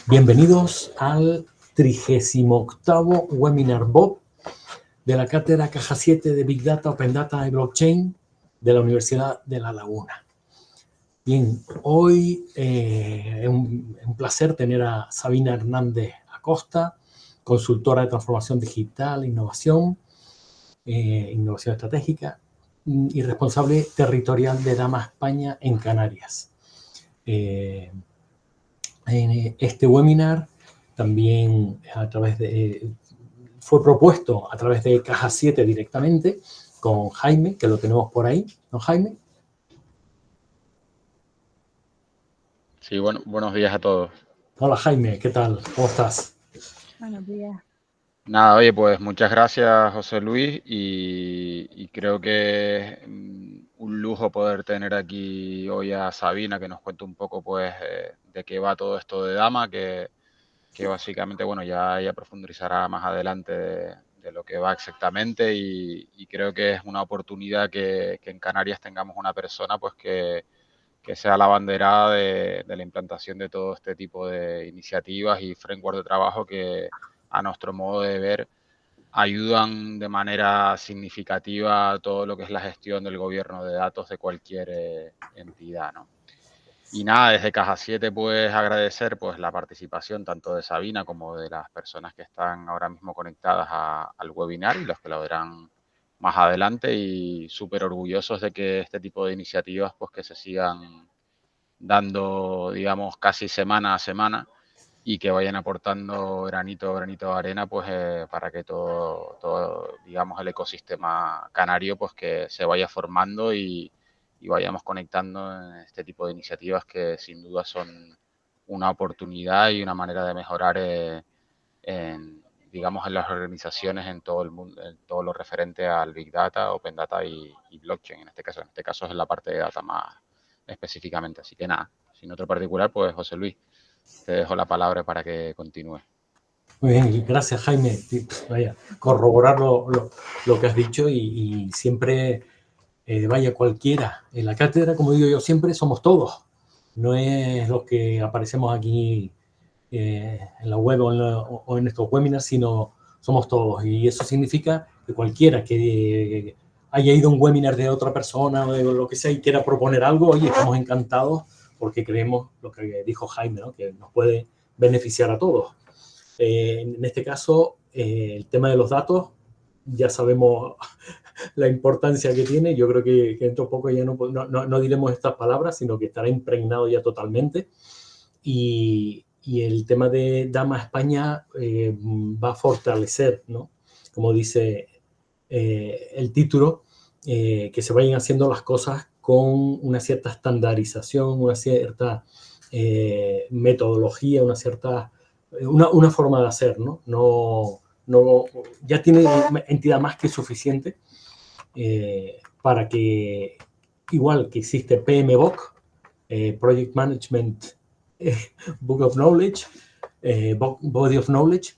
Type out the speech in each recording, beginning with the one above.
Bienvenidos al 38º Webinar Bob de la cátedra Caja 7 de Big Data, Open Data y Blockchain de la Universidad de La Laguna. Bien, hoy es un placer tener a Sabina Hernández Acosta, consultora de transformación digital, innovación estratégica y responsable territorial de Dama España en Canarias. En este webinar también fue propuesto a través de Caja 7 directamente con Jaime, que lo tenemos por ahí, ¿no, Jaime? Sí, bueno, buenos días a todos. Hola, Jaime, ¿qué tal? ¿Cómo estás? Buenos días. Nada, oye, pues muchas gracias, José Luis, y creo que es un lujo poder tener aquí hoy a Sabina, que nos cuente un poco, pues, de qué va todo esto de Dama, que básicamente, bueno, ya ella profundizará más adelante de lo que va exactamente, y creo que es una oportunidad que en Canarias tengamos una persona, pues, que sea la abanderada de la implantación de todo este tipo de iniciativas y framework de trabajo que, a nuestro modo de ver, ayudan de manera significativa a todo lo que es la gestión del gobierno de datos de cualquier entidad, ¿no? Y nada, desde Caja 7 pues agradecer pues la participación tanto de Sabina como de las personas que están ahora mismo conectadas al webinar y los que lo verán más adelante, y súper orgullosos de que este tipo de iniciativas pues que se sigan dando, digamos, casi semana a semana, y que vayan aportando granito a granito de arena, pues para que todo, digamos, el ecosistema canario, pues que se vaya formando y vayamos conectando en este tipo de iniciativas que sin duda son una oportunidad y una manera de mejorar digamos, en las organizaciones en todo el mundo, en todo lo referente al Big Data, Open Data y Blockchain en este caso. En este caso es la parte de data más específicamente. Así que nada, sin otro particular, pues José Luis, te dejo la palabra para que continúe. Muy bien, gracias, Jaime. Vaya, corroborar lo que has dicho y siempre, vaya, cualquiera. En la cátedra, como digo yo siempre, somos todos. No es los que aparecemos aquí en la web o en estos webinars, sino somos todos. Y eso significa que cualquiera que haya ido a un webinar de otra persona o de lo que sea y quiera proponer algo, oye, estamos encantados porque creemos lo que dijo Jaime, ¿no? Que nos puede beneficiar a todos. En este caso, el tema de los datos, ya sabemos la importancia que tiene. Yo creo que dentro de poco ya no diremos estas palabras, sino que estará impregnado ya totalmente. Y el tema de Dama España va a fortalecer, ¿no? Como dice el título, que se vayan haciendo las cosas con una cierta estandarización, una cierta metodología, una forma de hacer, ¿no? Ya tiene entidad más que suficiente para que, igual que existe PMBOK, Project Management Book of Knowledge, Body of Knowledge,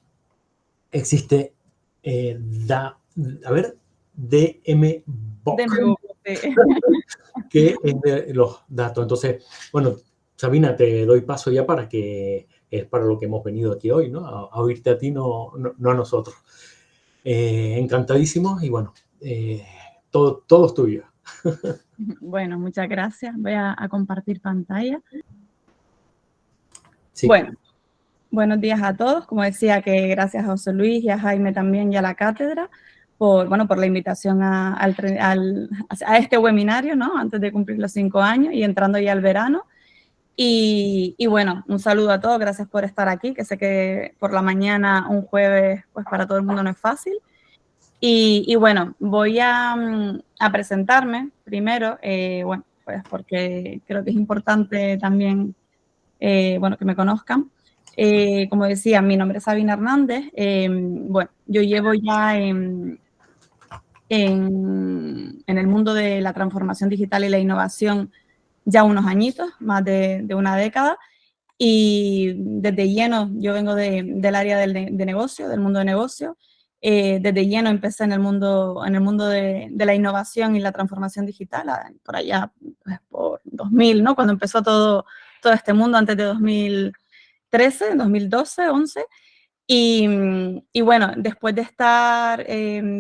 existe DMBOK, que es de los datos. Entonces, bueno, Sabina, te doy paso ya para que es para lo que hemos venido aquí hoy, ¿no? A oírte a ti, no a nosotros. Encantadísimos y bueno, todo es tuyo. Bueno, muchas gracias. Voy a compartir pantalla. Sí. Bueno, buenos días a todos. Como decía, que gracias a José Luis y a Jaime también y a la cátedra por la invitación a este webinario, ¿no? Antes de cumplir los 5 años y entrando ya al verano. Y bueno, un saludo a todos. Gracias por estar aquí, que sé que por la mañana, un jueves, pues para todo el mundo no es fácil. Y bueno, voy a presentarme primero, bueno, pues porque creo que es importante también, bueno, que me conozcan. Como decía, mi nombre es Sabina Hernández. Bueno, yo llevo ya en el mundo de la transformación digital y la innovación ya unos añitos, más de una década, y desde lleno, yo vengo del área de negocio, del mundo de negocio. Desde lleno empecé en el mundo de la innovación y la transformación digital, por allá, pues, por 2000, ¿no? Cuando empezó todo este mundo, antes de 2003, 2013, 2012, 11. Y bueno, después de estar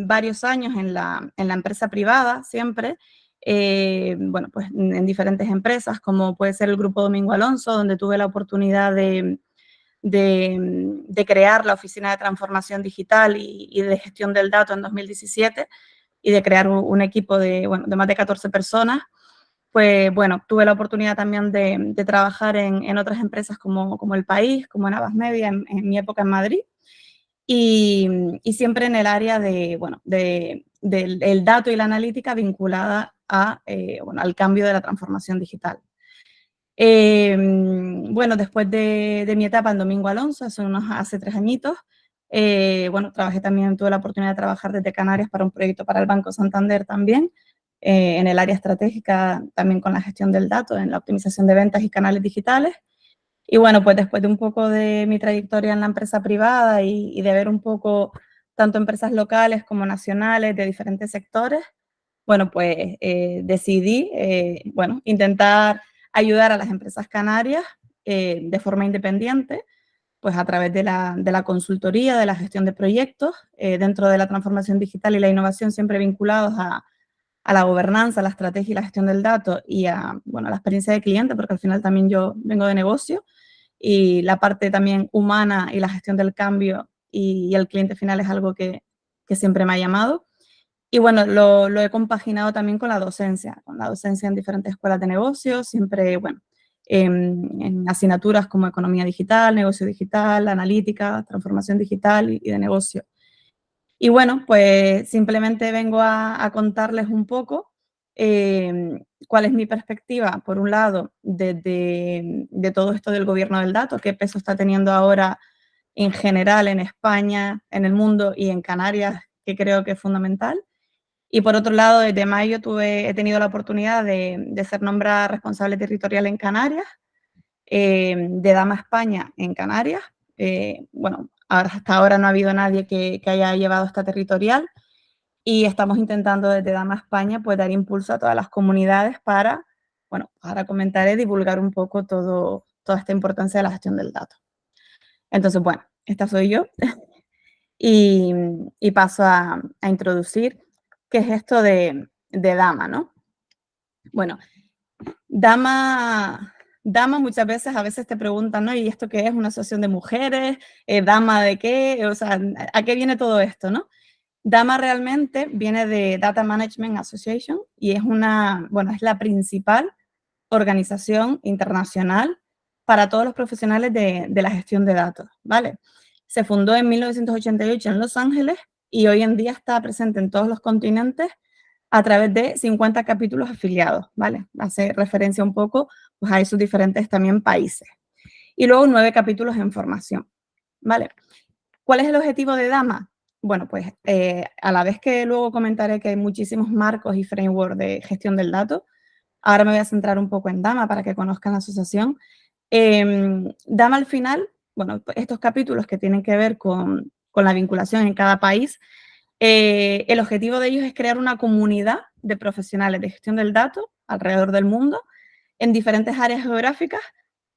varios años en la empresa privada siempre, bueno, pues en diferentes empresas, como puede ser el Grupo Domingo Alonso, donde tuve la oportunidad de crear la Oficina de Transformación Digital y de Gestión del Dato en 2017 y de crear un equipo de más de 14 personas. Pues bueno, tuve la oportunidad también de trabajar en otras empresas como El País, como Navas Media, en mi época en Madrid, y siempre en el área del dato y la analítica vinculada al cambio de la transformación digital. Bueno, después de mi etapa en Domingo Alonso, hace 3 añitos, bueno, tuve la oportunidad de trabajar desde Canarias para un proyecto para el Banco Santander también, en el área estratégica, también con la gestión del dato, en la optimización de ventas y canales digitales. Y bueno, pues después de un poco de mi trayectoria en la empresa privada y de ver un poco tanto empresas locales como nacionales de diferentes sectores, bueno, pues decidí, bueno, intentar ayudar a las empresas canarias de forma independiente, pues a través de la consultoría, de la gestión de proyectos, dentro de la transformación digital y la innovación, siempre vinculados a la gobernanza, a la estrategia y la gestión del dato y a la experiencia de cliente, porque al final también yo vengo de negocio y la parte también humana y la gestión del cambio y el cliente final es algo que siempre me ha llamado. Y bueno, lo he compaginado también con la docencia en diferentes escuelas de negocios, siempre, bueno, en asignaturas como economía digital, negocio digital, analítica, transformación digital y de negocio. Y bueno, pues simplemente vengo a contarles un poco cuál es mi perspectiva, por un lado, de todo esto del gobierno del dato, qué peso está teniendo ahora en general en España, en el mundo y en Canarias, que creo que es fundamental. Y por otro lado, desde mayo he tenido la oportunidad de ser nombrada responsable territorial en Canarias, de Dama España en Canarias. Bueno, hasta ahora no ha habido nadie que haya llevado esta territorial y estamos intentando desde Dama España pues dar impulso a todas las comunidades para, bueno, ahora comentaré, divulgar un poco toda esta importancia de la gestión del dato. Entonces, bueno, esta soy yo y paso a introducir qué es esto de Dama, ¿no? Bueno, Dama muchas veces te preguntan, ¿no? ¿Y esto qué es? ¿Una asociación de mujeres? ¿Dama de qué? O sea, ¿a qué viene todo esto, no? Dama realmente viene de Data Management Association y es es la principal organización internacional para todos los profesionales de la gestión de datos, ¿vale? Se fundó en 1988 en Los Ángeles y hoy en día está presente en todos los continentes a través de 50 capítulos afiliados, ¿vale? Hace referencia un poco pues, a esos diferentes también países. Y luego 9 capítulos en formación, ¿vale? ¿Cuál es el objetivo de Dama? Bueno, pues a la vez que luego comentaré que hay muchísimos marcos y frameworks de gestión del dato, ahora me voy a centrar un poco en Dama para que conozcan la asociación. Dama al final, bueno, estos capítulos que tienen que ver con la vinculación en cada país, el objetivo de ellos es crear una comunidad de profesionales de gestión del dato alrededor del mundo en diferentes áreas geográficas,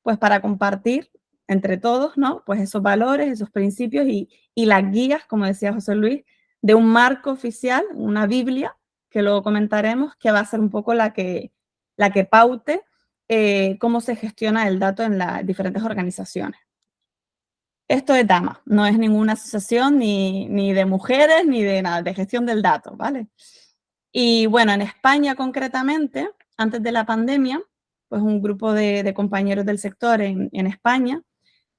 pues para compartir entre todos, ¿no? Pues esos valores, esos principios y las guías, como decía José Luis, de un marco oficial, una Biblia, que luego comentaremos, que va a ser un poco la que paute cómo se gestiona el dato en las diferentes organizaciones. Esto es Dama, no es ninguna asociación ni de mujeres ni de nada, de gestión del dato, ¿vale? Y bueno, en España concretamente, antes de la pandemia, pues un grupo de compañeros del sector en España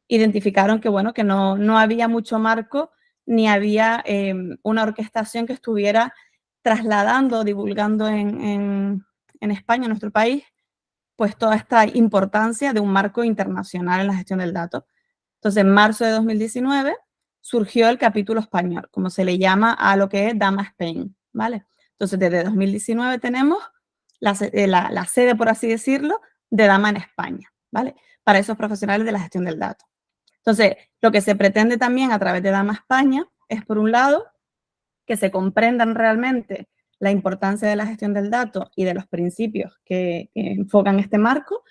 identificaron que, bueno, que no había mucho marco ni había una orquestación que estuviera trasladando, divulgando en España, en nuestro país, pues toda esta importancia de un marco internacional en la gestión del dato. Entonces, en marzo de 2019 surgió el capítulo español, como se le llama a lo que es Dama Spain, ¿vale? Entonces, desde 2019 tenemos la sede, por así decirlo, de Dama en España, ¿vale? Para esos profesionales de la gestión del dato. Entonces, lo que se pretende también a través de Dama España es, por un lado, que se comprendan realmente la importancia de la gestión del dato y de los principios que enfocan este marco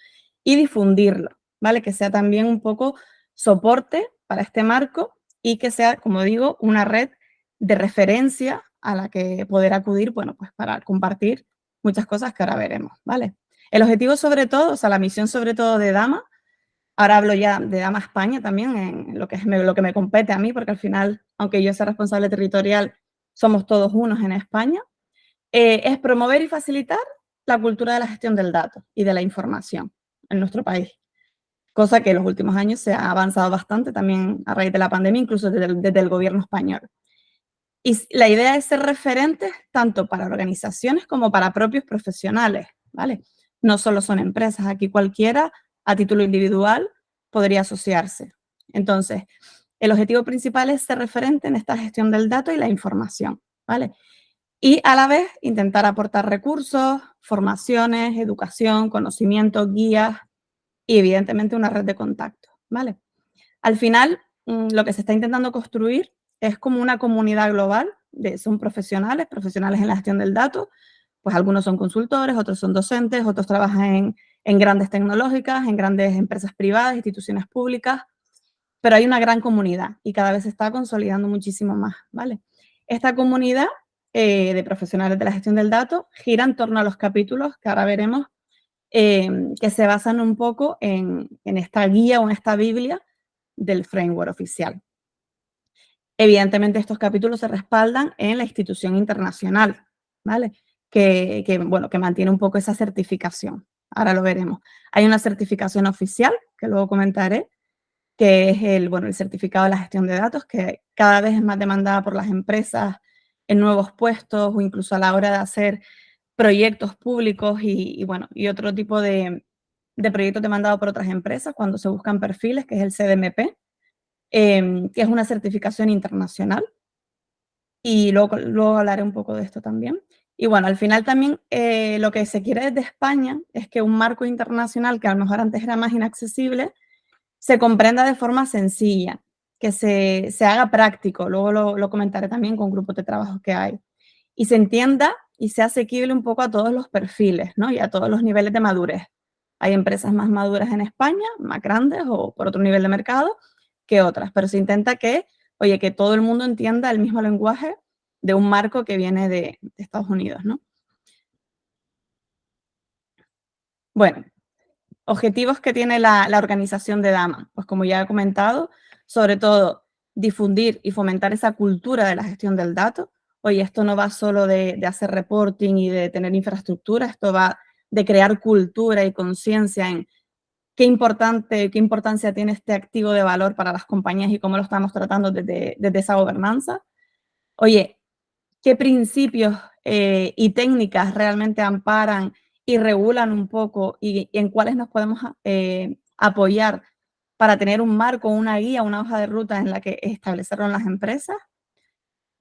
y difundirlo, ¿vale? Que sea también un poco soporte para este marco y que sea, como digo, una red de referencia a la que poder acudir, bueno, pues para compartir muchas cosas que ahora veremos, ¿vale? El objetivo sobre todo, o sea, la misión sobre todo de Dama, ahora hablo ya de Dama España también, en lo que me compete a mí, porque al final, aunque yo sea responsable territorial, somos todos unos en España, es promover y facilitar la cultura de la gestión del dato y de la información en nuestro país. Cosa que en los últimos años se ha avanzado bastante también a raíz de la pandemia, incluso desde el gobierno español. Y la idea es ser referentes tanto para organizaciones como para propios profesionales, ¿vale? No solo son empresas, aquí cualquiera a título individual podría asociarse. Entonces, el objetivo principal es ser referente en esta gestión del dato y la información, ¿vale? Y a la vez intentar aportar recursos, formaciones, educación, conocimiento, guías y evidentemente una red de contactos, ¿vale? Al final, lo que se está intentando construir es como una comunidad global, son profesionales en la gestión del dato, pues algunos son consultores, otros son docentes, otros trabajan en grandes tecnológicas, en grandes empresas privadas, instituciones públicas, pero hay una gran comunidad y cada vez se está consolidando muchísimo más, ¿vale? Esta comunidad de profesionales de la gestión del dato gira en torno a los capítulos que ahora veremos, que se basan un poco en esta guía o en esta Biblia del framework oficial. Evidentemente, estos capítulos se respaldan en la institución internacional, ¿vale? Que mantiene un poco esa certificación. Ahora lo veremos. Hay una certificación oficial, que luego comentaré, que es el certificado de la gestión de datos, que cada vez es más demandada por las empresas en nuevos puestos o incluso a la hora de hacer proyectos públicos y otro tipo de proyectos demandados por otras empresas cuando se buscan perfiles, que es el CDMP, que es una certificación internacional. Y luego hablaré un poco de esto también. Y bueno, al final también lo que se quiere desde España es que un marco internacional que a lo mejor antes era más inaccesible, se comprenda de forma sencilla, que se haga práctico, luego lo comentaré también con grupos de trabajo que hay, y se entienda y sea asequible un poco a todos los perfiles, ¿no? Y a todos los niveles de madurez. Hay empresas más maduras en España, más grandes o por otro nivel de mercado que otras, pero se intenta que todo el mundo entienda el mismo lenguaje de un marco que viene de Estados Unidos, ¿no? Bueno, objetivos que tiene la organización de Dama, pues como ya he comentado, sobre todo difundir y fomentar esa cultura de la gestión del dato. Oye, esto no va solo de hacer reporting y de tener infraestructura, esto va de crear cultura y conciencia en qué importancia tiene este activo de valor para las compañías y cómo lo estamos tratando desde esa gobernanza. Oye, qué principios y técnicas realmente amparan y regulan un poco y en cuáles nos podemos apoyar para tener un marco, una guía, una hoja de ruta en la que establecerlo las empresas.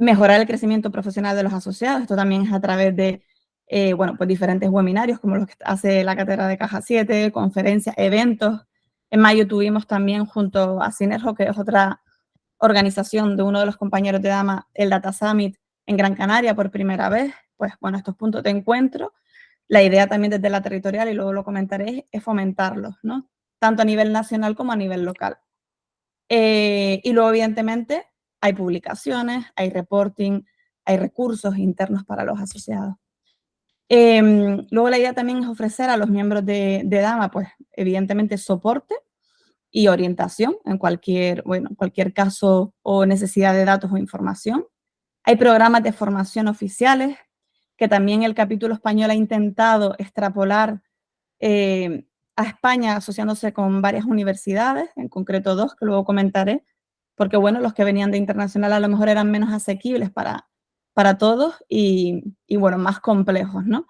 Mejorar el crecimiento profesional de los asociados. Esto también es a través de pues diferentes webinarios como los que hace la Cátedra de Caja 7, conferencias, eventos. En mayo tuvimos también junto a Synergo, que es otra organización de uno de los compañeros de Dama, el Data Summit en Gran Canaria por primera vez. Pues bueno, estos puntos de encuentro. La idea también desde la territorial, y luego lo comentaré, es fomentarlos, ¿no? Tanto a nivel nacional como a nivel local. Y luego, evidentemente, hay publicaciones, hay reporting, hay recursos internos para los asociados. Luego la idea también es ofrecer a los miembros de Dama, pues evidentemente soporte y orientación en cualquier caso o necesidad de datos o información. Hay programas de formación oficiales que también el capítulo español ha intentado extrapolar a España asociándose con varias universidades, en concreto 2, que luego comentaré, porque bueno, los que venían de internacional a lo mejor eran menos asequibles para todos y bueno, más complejos, ¿no?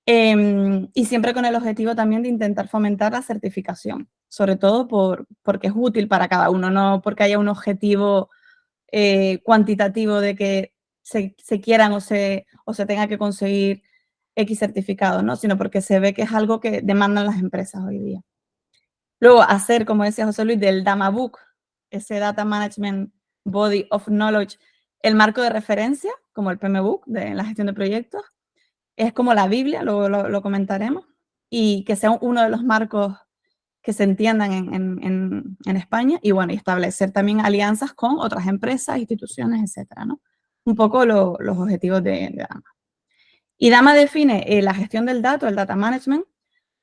Y siempre con el objetivo también de intentar fomentar la certificación, sobre todo porque es útil para cada uno, no porque haya un objetivo cuantitativo de que se quieran o se tenga que conseguir X certificado, ¿no? Sino porque se ve que es algo que demandan las empresas hoy día. Luego, hacer, como decía José Luis, del Dama Book, ese Data Management Body of Knowledge, el marco de referencia, como el PMBOK de la gestión de proyectos, es como la Biblia, luego lo comentaremos, y que sea uno de los marcos que se entiendan en España y, bueno, y establecer también alianzas con otras empresas, instituciones, etcétera, ¿no? Un poco los objetivos de DAMA. Y DAMA define la gestión del dato, el data management,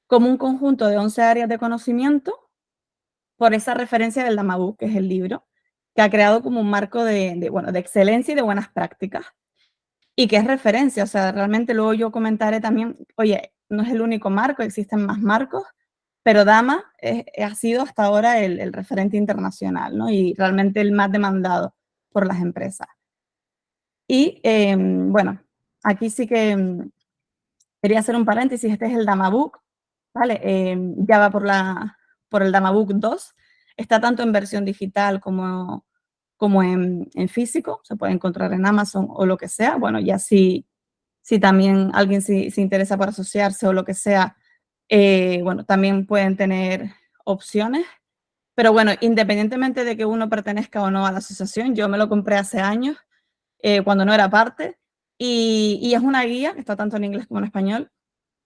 como un conjunto de 11 áreas de conocimiento por esa referencia del DAMA Book, que es el libro, que ha creado como un marco de excelencia y de buenas prácticas, y que es referencia, o sea, realmente luego yo comentaré también, oye, no es el único marco, existen más marcos, pero DAMA ha sido hasta ahora el referente internacional, ¿no? Y realmente el más demandado por las empresas. Y, bueno, aquí sí que quería hacer un paréntesis, este es el DAMA Book, ¿vale? Ya va por el DAMA Book 2, está tanto en versión digital como en físico, se puede encontrar en Amazon o lo que sea. Bueno, ya si también alguien se interesa por asociarse o lo que sea, bueno, también pueden tener opciones. Pero bueno, independientemente de que uno pertenezca o no a la asociación, yo me lo compré hace años, cuando no era parte, y es una guía, que está tanto en inglés como en español,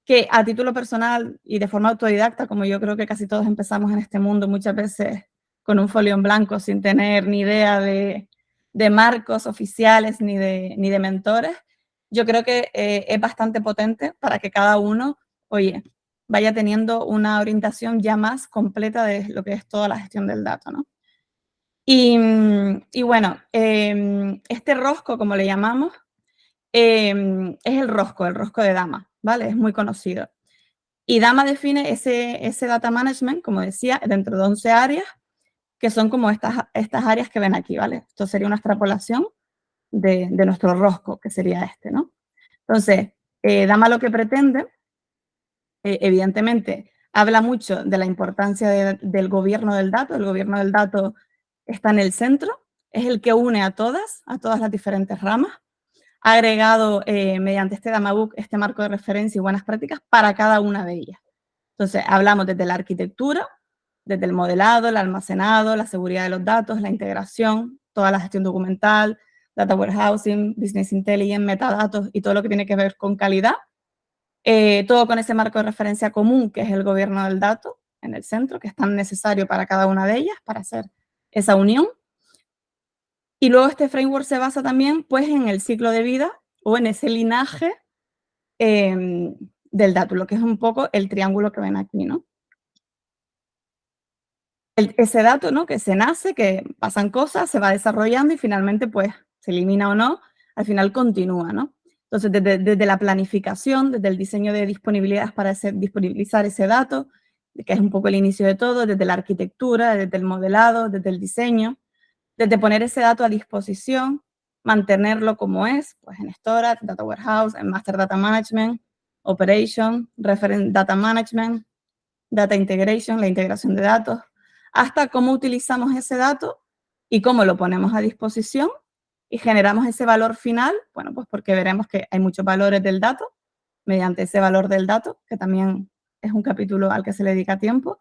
que a título personal y de forma autodidacta, como yo creo que casi todos empezamos en este mundo muchas veces con un folio en blanco sin tener ni idea de marcos oficiales ni de mentores, yo creo que es bastante potente para que cada uno, oye, vaya teniendo una orientación ya más completa de lo que es toda la gestión del dato, ¿no? Y bueno, este rosco, como le llamamos, es el rosco de DAMA, ¿vale? Es muy conocido. Y DAMA define ese data management, como decía, dentro de 11 áreas, que son como estas áreas que ven aquí, ¿vale? Esto sería una extrapolación de nuestro rosco, que sería este, ¿no? Entonces, DAMA lo que pretende, evidentemente, habla mucho de la importancia del gobierno del dato. El gobierno del dato está en el centro, es el que une a todas las diferentes ramas. Ha agregado, mediante este DAMA Book, este marco de referencia y buenas prácticas para cada una de ellas. Entonces, hablamos desde la arquitectura, desde el modelado, el almacenado, la seguridad de los datos, la integración, toda la gestión documental, data warehousing, business intelligence, metadatos y todo lo que tiene que ver con calidad. Todo con ese marco de referencia común, que es el gobierno del dato en el centro, que es tan necesario para cada una de ellas, para hacer esa unión. Y luego este framework se basa también, pues, en el ciclo de vida o en ese linaje del dato, lo que es un poco el triángulo que ven aquí, ¿no? Ese dato, ¿no? Que se nace, que pasan cosas, se va desarrollando y finalmente, pues, se elimina o no, al final continúa, ¿no? Entonces, desde la planificación, desde el diseño de disponibilidades para disponibilizar ese dato, que es un poco el inicio de todo, desde la arquitectura, desde el modelado, desde el diseño, desde poner ese dato a disposición, mantenerlo como es, pues en storage, data warehouse, en master data management, operation, reference data management, data integration, la integración de datos, hasta cómo utilizamos ese dato y cómo lo ponemos a disposición y generamos ese valor final, bueno, pues porque veremos que hay muchos valores del dato, mediante ese valor del dato, que también es un capítulo al que se le dedica tiempo,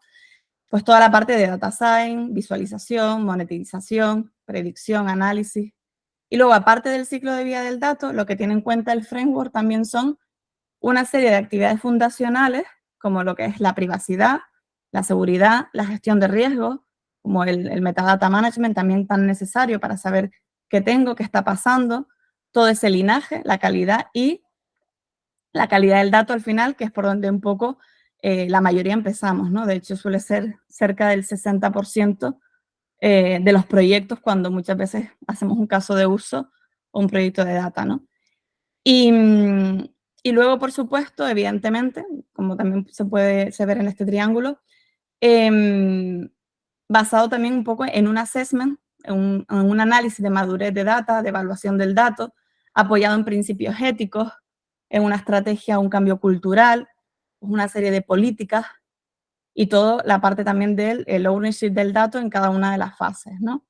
pues toda la parte de data science, visualización, monetización, predicción, análisis. Y luego, aparte del ciclo de vida del dato, lo que tiene en cuenta el framework también son una serie de actividades fundacionales, como lo que es la privacidad, la seguridad, la gestión de riesgos, como el metadata management, también tan necesario para saber qué tengo, qué está pasando, todo ese linaje, la calidad y la calidad del dato al final, que es por donde un poco la mayoría empezamos, ¿no? De hecho, suele ser cerca del 60% de los proyectos cuando muchas veces hacemos un caso de uso o un proyecto de data, ¿no? Y luego, por supuesto, evidentemente, como también se ver en este triángulo, basado también un poco en un assessment, en un análisis de madurez de data, de evaluación del dato, apoyado en principios éticos, en una estrategia, un cambio cultural, una serie de políticas y toda la parte también del ownership del dato en cada una de las fases, ¿no?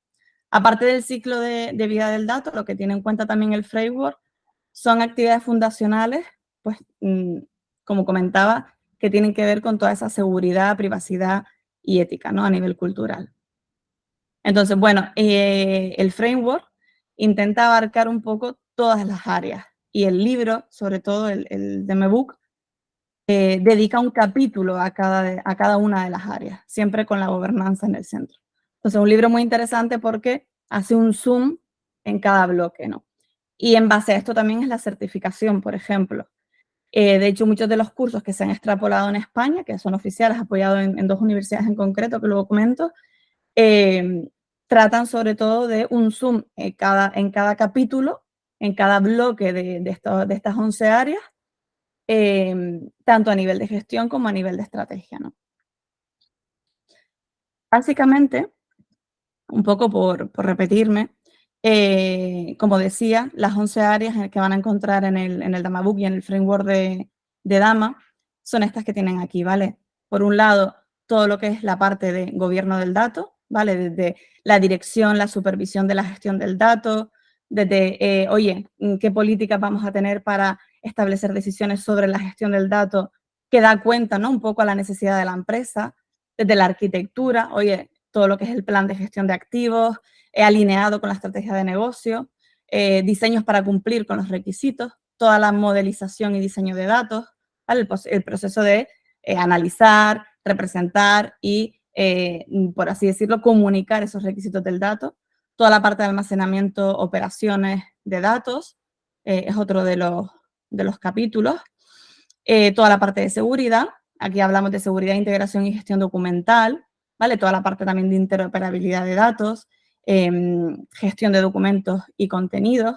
Aparte del ciclo de vida del dato, lo que tiene en cuenta también el framework son actividades fundacionales, pues, como comentaba, que tienen que ver con toda esa seguridad, privacidad y ética, ¿no? A nivel cultural. Entonces, bueno, el framework intenta abarcar un poco todas las áreas y el libro, sobre todo el DAMA Book, dedica un capítulo a cada una de las áreas, siempre con la gobernanza en el centro. Entonces, un libro muy interesante porque hace un zoom en cada bloque, ¿no? Y en base a esto también es la certificación, por ejemplo. De hecho, muchos de los cursos que se han extrapolado en España, que son oficiales, apoyados en 2 universidades en concreto, que luego comento, tratan sobre todo de un zoom en cada capítulo, en cada bloque de estas 11 áreas, tanto a nivel de gestión como a nivel de estrategia, ¿no? Básicamente, un poco por repetirme, como decía, las 11 áreas que van a encontrar en el Damabook y en el framework de Dama son estas que tienen aquí, ¿vale? Por un lado, todo lo que es la parte de gobierno del dato, ¿vale? Desde la dirección, la supervisión de la gestión del dato, desde, oye, ¿qué políticas vamos a tener para establecer decisiones sobre la gestión del dato que da cuenta, ¿no? Un poco a la necesidad de la empresa, desde la arquitectura, oye, todo lo que es el plan de gestión de activos, alineado con la estrategia de negocio, diseños para cumplir con los requisitos, toda la modelización y diseño de datos, ¿vale? El proceso de analizar, representar y, por así decirlo, comunicar esos requisitos del dato. Toda la parte de almacenamiento, operaciones de datos, es otro de los capítulos. Toda la parte de seguridad, aquí hablamos de seguridad, integración y gestión documental, ¿vale? Toda la parte también de interoperabilidad de datos, gestión de documentos y contenidos,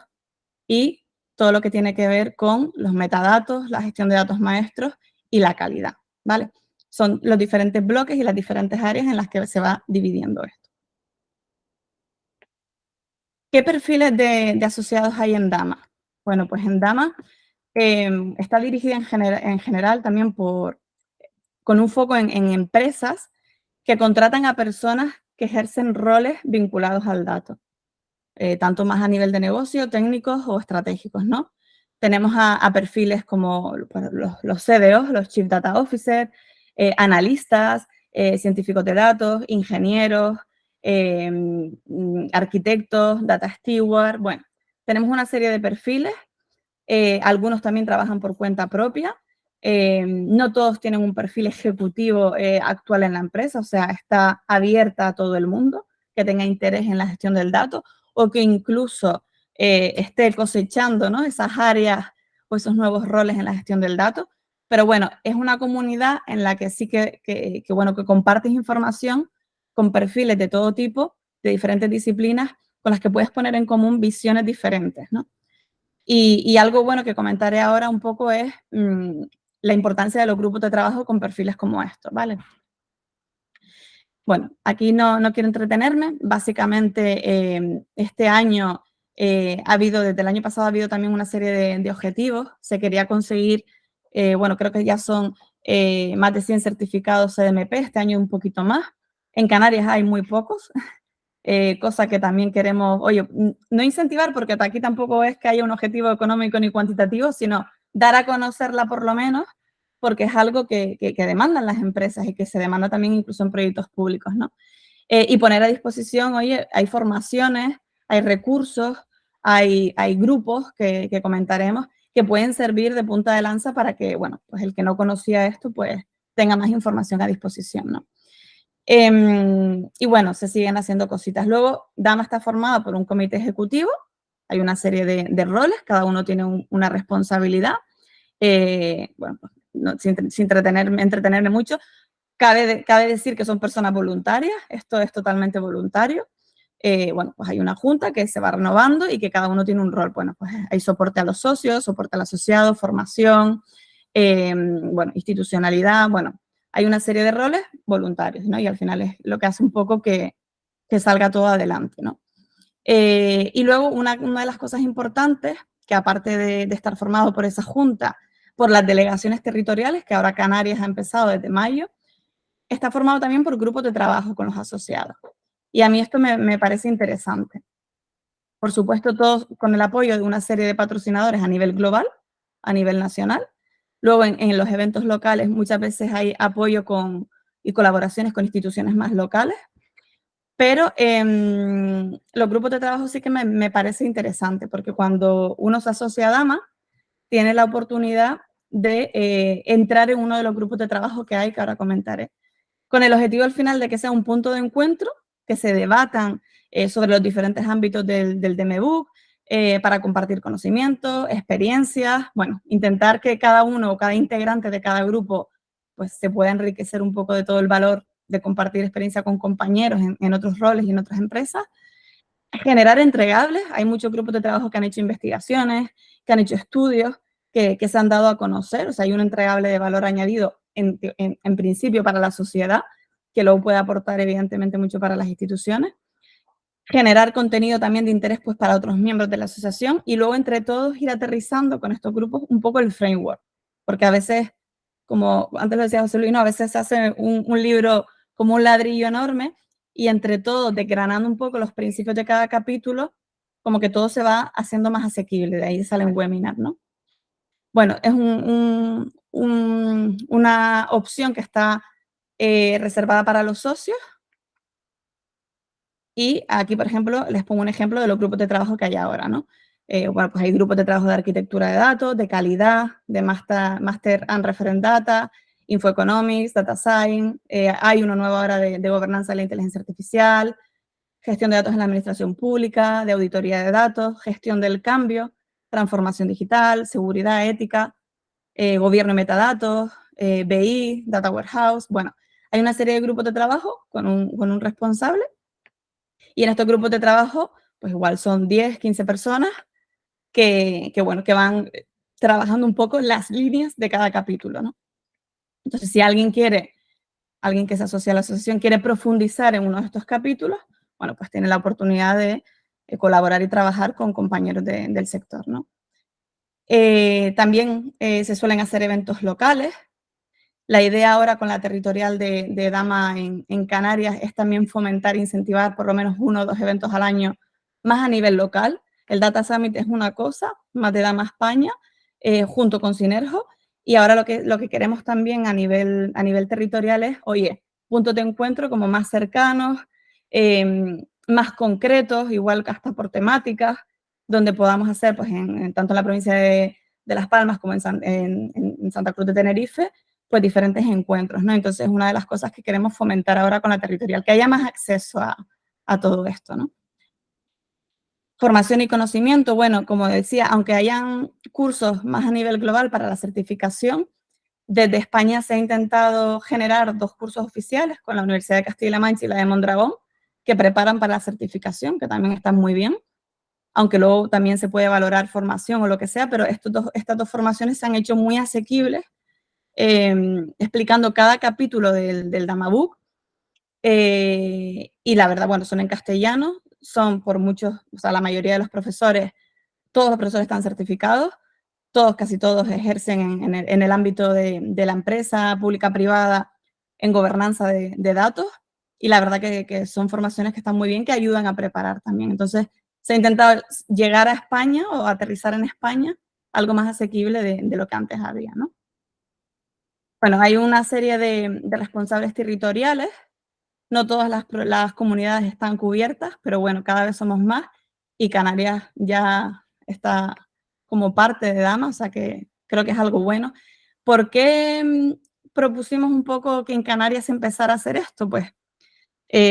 y todo lo que tiene que ver con los metadatos, la gestión de datos maestros y la calidad, ¿vale? Son los diferentes bloques y las diferentes áreas en las que se va dividiendo esto. ¿Qué perfiles de asociados hay en Dama? Bueno, pues en Dama está dirigida en general también con un foco en empresas que contratan a personas que ejercen roles vinculados al dato, tanto más a nivel de negocio, técnicos o estratégicos, ¿no? Tenemos a perfiles como los CDOs, los Chief Data Officer, analistas, científicos de datos, ingenieros, arquitectos, data steward. Bueno, tenemos una serie de perfiles. Algunos también trabajan por cuenta propia. No todos tienen un perfil ejecutivo actual en la empresa, o sea, está abierta a todo el mundo que tenga interés en la gestión del dato o que incluso esté cosechando, ¿no? Esas áreas o esos nuevos roles en la gestión del dato. Pero bueno, es una comunidad en la que sí que compartes información con perfiles de todo tipo, de diferentes disciplinas, con las que puedes poner en común visiones diferentes, ¿no? Y algo bueno que comentaré ahora un poco es la importancia de los grupos de trabajo con perfiles como estos, ¿vale? Bueno, aquí no quiero entretenerme. Básicamente, este año desde el año pasado ha habido también una serie de objetivos. Se quería conseguir, bueno, creo que ya son más de 100 certificados CDMP, este año un poquito más. En Canarias hay muy pocos. Cosa que también queremos, oye, no incentivar porque aquí tampoco es que haya un objetivo económico ni cuantitativo, sino dar a conocerla por lo menos, porque es algo que demandan las empresas y que se demanda también incluso en proyectos públicos, ¿no? Y poner a disposición, oye, hay formaciones, hay recursos, hay grupos que comentaremos que pueden servir de punta de lanza para que, bueno, pues el que no conocía esto, pues tenga más información a disposición, ¿no? Y bueno, se siguen haciendo cositas. Luego, Dama está formada por un comité ejecutivo, hay una serie de roles, cada uno tiene una responsabilidad. Bueno, pues, sin entretenerme mucho, cabe decir que son personas voluntarias, esto es totalmente voluntario. Bueno, pues hay una junta que se va renovando y que cada uno tiene un rol. Bueno, pues hay soporte a los socios, soporte al asociado, formación, bueno, institucionalidad, bueno, hay una serie de roles voluntarios, ¿no? Y al final es lo que hace un poco que salga todo adelante, ¿no? Y luego una de las cosas importantes, que aparte de estar formado por esa junta, por las delegaciones territoriales, que ahora Canarias ha empezado desde mayo, está formado también por grupos de trabajo con los asociados. Y a mí esto me parece interesante. Por supuesto, todos con el apoyo de una serie de patrocinadores a nivel global, a nivel nacional. Luego, en los eventos locales, muchas veces hay apoyo y colaboraciones con instituciones más locales. Pero los grupos de trabajo sí que me parece interesante, porque cuando uno se asocia a Dama, tiene la oportunidad de entrar en uno de los grupos de trabajo que hay, que ahora comentaré, con el objetivo al final de que sea un punto de encuentro, que se debatan sobre los diferentes ámbitos del DMBOK, para compartir conocimientos, experiencias, bueno, intentar que cada uno o cada integrante de cada grupo pues se pueda enriquecer un poco de todo el valor de compartir experiencia con compañeros en otros roles y en otras empresas. Generar entregables, hay muchos grupos de trabajo que han hecho investigaciones, que han hecho estudios, que se han dado a conocer, o sea, hay un entregable de valor añadido en principio para la sociedad, que luego puede aportar evidentemente mucho para las instituciones. Generar contenido también de interés pues para otros miembros de la asociación y luego entre todos ir aterrizando con estos grupos un poco el framework, porque a veces, como antes lo decía José Luis, ¿no? A veces se hace un libro como un ladrillo enorme y entre todos, desgranando un poco los principios de cada capítulo, como que todo se va haciendo más asequible, de ahí salen webinars, ¿no? Bueno, es una opción que está reservada para los socios. Y aquí, por ejemplo, les pongo un ejemplo de los grupos de trabajo que hay ahora, ¿no? Bueno, pues hay grupos de trabajo de arquitectura de datos, de calidad, de Master and Referent Data, Infoeconomics, Data Science, hay uno nuevo ahora de gobernanza de la inteligencia artificial, gestión de datos en la administración pública, de auditoría de datos, gestión del cambio, transformación digital, seguridad, ética, gobierno y metadatos, BI, Data Warehouse. Bueno, hay una serie de grupos de trabajo con un responsable. Y en estos grupos de trabajo, pues igual son 10, 15 personas que van trabajando un poco las líneas de cada capítulo, ¿no? Entonces, si alguien que se asocia a la asociación quiere profundizar en uno de estos capítulos, bueno, pues tiene la oportunidad de colaborar y trabajar con compañeros del sector, ¿no? También se suelen hacer eventos locales. La idea ahora con la territorial de Dama en Canarias es también fomentar e incentivar por lo menos 1 o 2 eventos al año más a nivel local. El Data Summit es una cosa, más de Dama España, junto con Sinergo. Y ahora lo que queremos también a nivel territorial es, oye, puntos de encuentro como más cercanos, más concretos, igual que hasta por temáticas, donde podamos hacer, pues tanto en la provincia de Las Palmas como en Santa Cruz de Tenerife, pues diferentes encuentros, ¿no? Entonces, una de las cosas que queremos fomentar ahora con la territorial, que haya más acceso a todo esto, ¿no? Formación y conocimiento, bueno, como decía, aunque hayan cursos más a nivel global para la certificación, desde España se ha intentado generar 2 cursos oficiales con la Universidad de Castilla-La Mancha y la de Mondragón, que preparan para la certificación, que también están muy bien, aunque luego también se puede valorar formación o lo que sea, pero estas 2 formaciones se han hecho muy asequibles, explicando cada capítulo del DamaBook, y la verdad, bueno, son en castellano, son por muchos, o sea, la mayoría de los profesores, todos los profesores están certificados, casi todos ejercen en el ámbito de la empresa pública-privada en gobernanza de datos, y la verdad que son formaciones que están muy bien, que ayudan a preparar también. Entonces, se ha intentado llegar a España o aterrizar en España algo más asequible de lo que antes había, ¿no? Bueno, hay una serie de responsables territoriales. No todas las comunidades están cubiertas, pero bueno, cada vez somos más y Canarias ya está como parte de Dama, o sea que creo que es algo bueno. ¿Por qué propusimos un poco que en Canarias se empezara a hacer esto? Pues,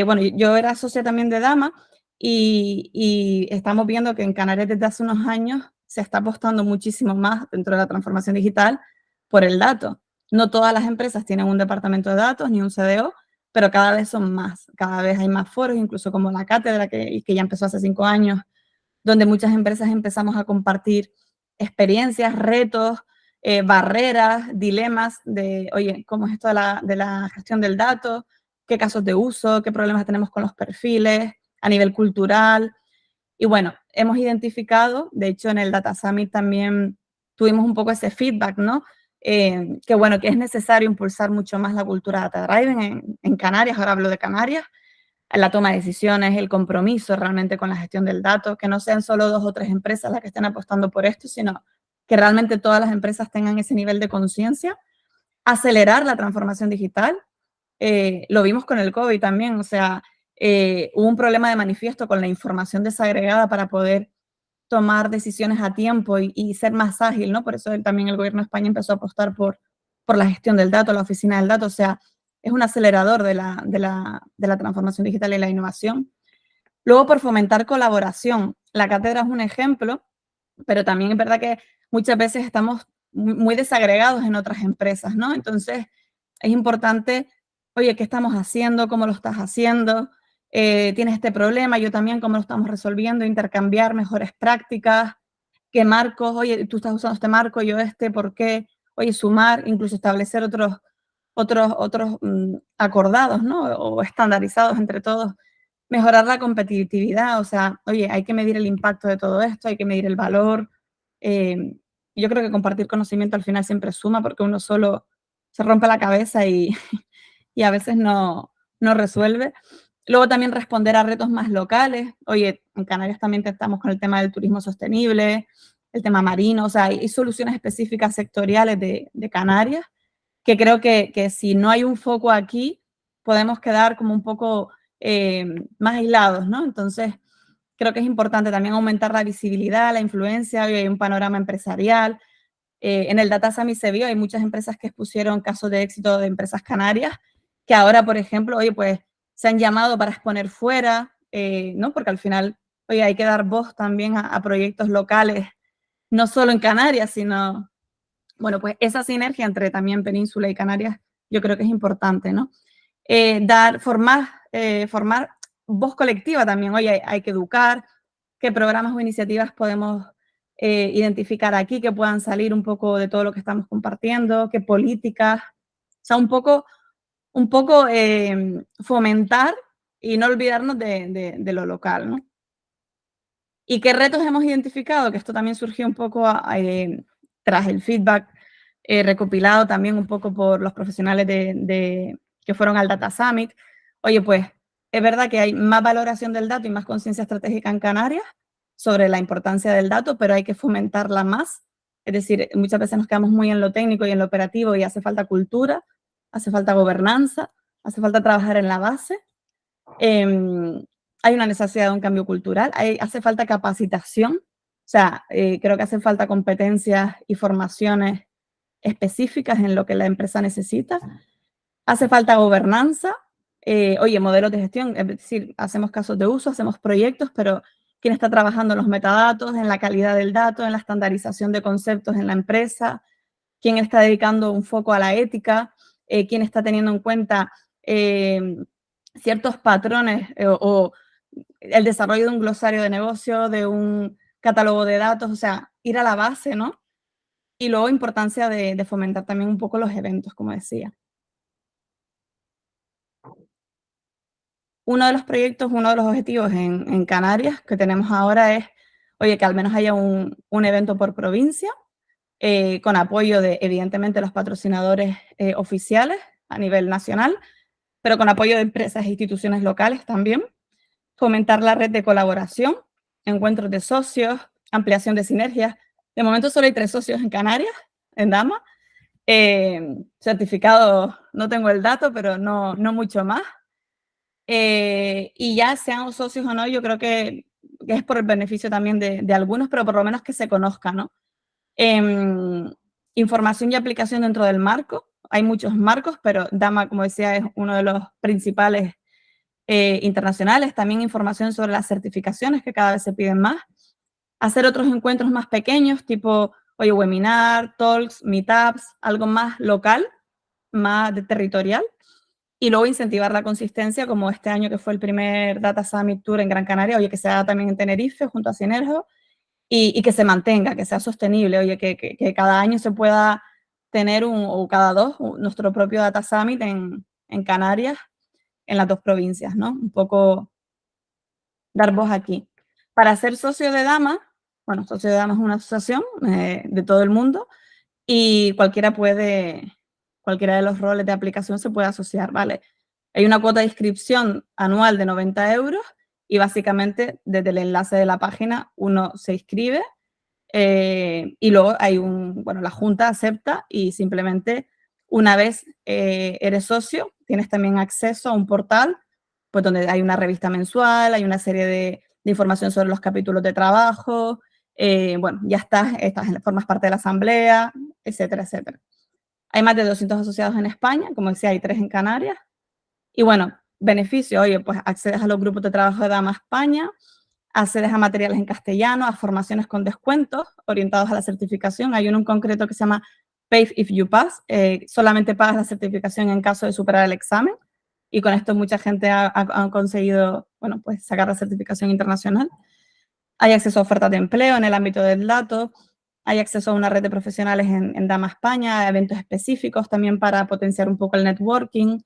bueno, yo era socia también de Dama y estamos viendo que en Canarias desde hace unos años se está apostando muchísimo más dentro de la transformación digital por el dato. No todas las empresas tienen un departamento de datos ni un CDO, pero cada vez son más, cada vez hay más foros, incluso como la cátedra que ya empezó hace 5 años, donde muchas empresas empezamos a compartir experiencias, retos, barreras, dilemas de, oye, ¿cómo es esto de la gestión del dato? ¿Qué casos de uso? ¿Qué problemas tenemos con los perfiles a nivel cultural? Y bueno, hemos identificado, de hecho en el Data Summit también tuvimos un poco ese feedback, ¿no? Que bueno, que es necesario impulsar mucho más la cultura data-driven en Canarias, ahora hablo de Canarias, la toma de decisiones, el compromiso realmente con la gestión del dato, que no sean solo 2 o 3 empresas las que estén apostando por esto, sino que realmente todas las empresas tengan ese nivel de conciencia, acelerar la transformación digital. Lo vimos con el COVID también, o sea, hubo un problema de manifiesto con la información desagregada para poder tomar decisiones a tiempo y ser más ágil, ¿no? Por eso también el gobierno de España empezó a apostar por la gestión del dato, la oficina del dato, o sea, es un acelerador de la transformación digital y la innovación. Luego, por fomentar colaboración. La cátedra es un ejemplo, pero también es verdad que muchas veces estamos muy desagregados en otras empresas, ¿no? Entonces, es importante, oye, ¿qué estamos haciendo? ¿Cómo lo estás haciendo? ¿Tienes este problema? Yo también, ¿cómo lo estamos resolviendo? Intercambiar mejores prácticas. ¿Qué marcos? Oye, tú estás usando este marco, yo este, ¿por qué? Oye, sumar, incluso establecer otros acordados, ¿no? O estandarizados entre todos. Mejorar la competitividad, o sea, oye, hay que medir el impacto de todo esto, hay que medir el valor. Yo creo que compartir conocimiento al final siempre suma, porque uno solo se rompe la cabeza y a veces no resuelve. Luego también responder a retos más locales. Oye, en Canarias también estamos con el tema del turismo sostenible, el tema marino, o sea, hay soluciones específicas sectoriales de Canarias que creo que si no hay un foco aquí, podemos quedar como un poco más aislados, ¿no? Entonces, creo que es importante también aumentar la visibilidad, la influencia, hoy hay un panorama empresarial. En el Data Summit se vio, hay muchas empresas que expusieron casos de éxito de empresas canarias, que ahora, por ejemplo, oye, pues se han llamado para exponer fuera, ¿no? Porque al final, oye, hay que dar voz también a proyectos locales, no solo en Canarias, sino, bueno, pues esa sinergia entre también Península y Canarias, yo creo que es importante, ¿no? Formar voz colectiva también. Oye, hay que educar, qué programas o iniciativas podemos identificar aquí que puedan salir un poco de todo lo que estamos compartiendo, qué políticas, o sea, un poco fomentar y no olvidarnos de lo local, ¿no? ¿Y qué retos hemos identificado? Que esto también surgió un poco tras el feedback recopilado también un poco por los profesionales que fueron al Data Summit. Oye, pues es verdad que hay más valoración del dato y más conciencia estratégica en Canarias sobre la importancia del dato, pero hay que fomentarla más. Es decir, muchas veces nos quedamos muy en lo técnico y en lo operativo y hace falta cultura, hace falta gobernanza, hace falta trabajar en la base. Hay una necesidad de un cambio cultural, hace falta capacitación, o sea, creo que hace falta competencias y formaciones específicas en lo que la empresa necesita. Hace falta gobernanza, oye, modelos de gestión, es decir, hacemos casos de uso, hacemos proyectos, pero ¿quién está trabajando en los metadatos, en la calidad del dato, en la estandarización de conceptos en la empresa? ¿Quién está dedicando un foco a la ética? ¿Quién está teniendo en cuenta ciertos patrones o el desarrollo de un glosario de negocio, de un catálogo de datos? O sea, ir a la base, ¿no? Y luego importancia de fomentar también un poco los eventos, como decía. Uno de los proyectos, uno de los objetivos en Canarias que tenemos ahora es, oye, que al menos haya un evento por provincia, con apoyo de, evidentemente, los patrocinadores oficiales a nivel nacional, pero con apoyo de empresas e instituciones locales también. Fomentar la red de colaboración, encuentros de socios, ampliación de sinergias. De momento solo hay 3 socios en Canarias, en Dama. Certificado, no tengo el dato, pero no mucho más. Y ya sean socios o no, yo creo que es por el beneficio también de algunos, pero por lo menos que se conozca, ¿no? Información y aplicación dentro del marco. Hay muchos marcos, pero Dama, como decía, es uno de los principales internacionales. También información sobre las certificaciones, que cada vez se piden más. Hacer otros encuentros más pequeños, tipo, oye, webinar, talks, meetups, algo más local, más territorial. Y luego incentivar la consistencia, como este año que fue el primer Data Summit Tour en Gran Canaria, oye, que se haga también en Tenerife junto a Sinergo, y que se mantenga, que sea sostenible, oye, que cada año se pueda tener o cada 2, nuestro propio Data Summit en Canarias, en las 2 provincias, ¿no? Un poco dar voz aquí. Para ser socio de Dama, bueno, socio de Dama es una asociación de todo el mundo y cualquiera de los roles de aplicación se puede asociar, ¿vale? Hay una cuota de inscripción anual de 90 euros y básicamente desde el enlace de la página uno se inscribe y luego hay la Junta acepta y simplemente una vez eres socio tienes también acceso a un portal pues donde hay una revista mensual, hay una serie de información sobre los capítulos de trabajo, bueno, ya formas parte de la asamblea, etcétera, etcétera. Hay más de 200 asociados en España, como decía, hay 3 en Canarias. Y bueno, beneficio, oye, pues accedes a los grupos de trabajo de Dama España, accedes a materiales en castellano, a formaciones con descuentos orientados a la certificación. Hay uno en concreto que se llama Pay If You Pass, solamente pagas la certificación en caso de superar el examen, y con esto mucha gente ha conseguido, bueno, pues sacar la certificación internacional. Hay acceso a ofertas de empleo en el ámbito del dato, hay acceso a una red de profesionales en Dama España, a eventos específicos también para potenciar un poco el networking,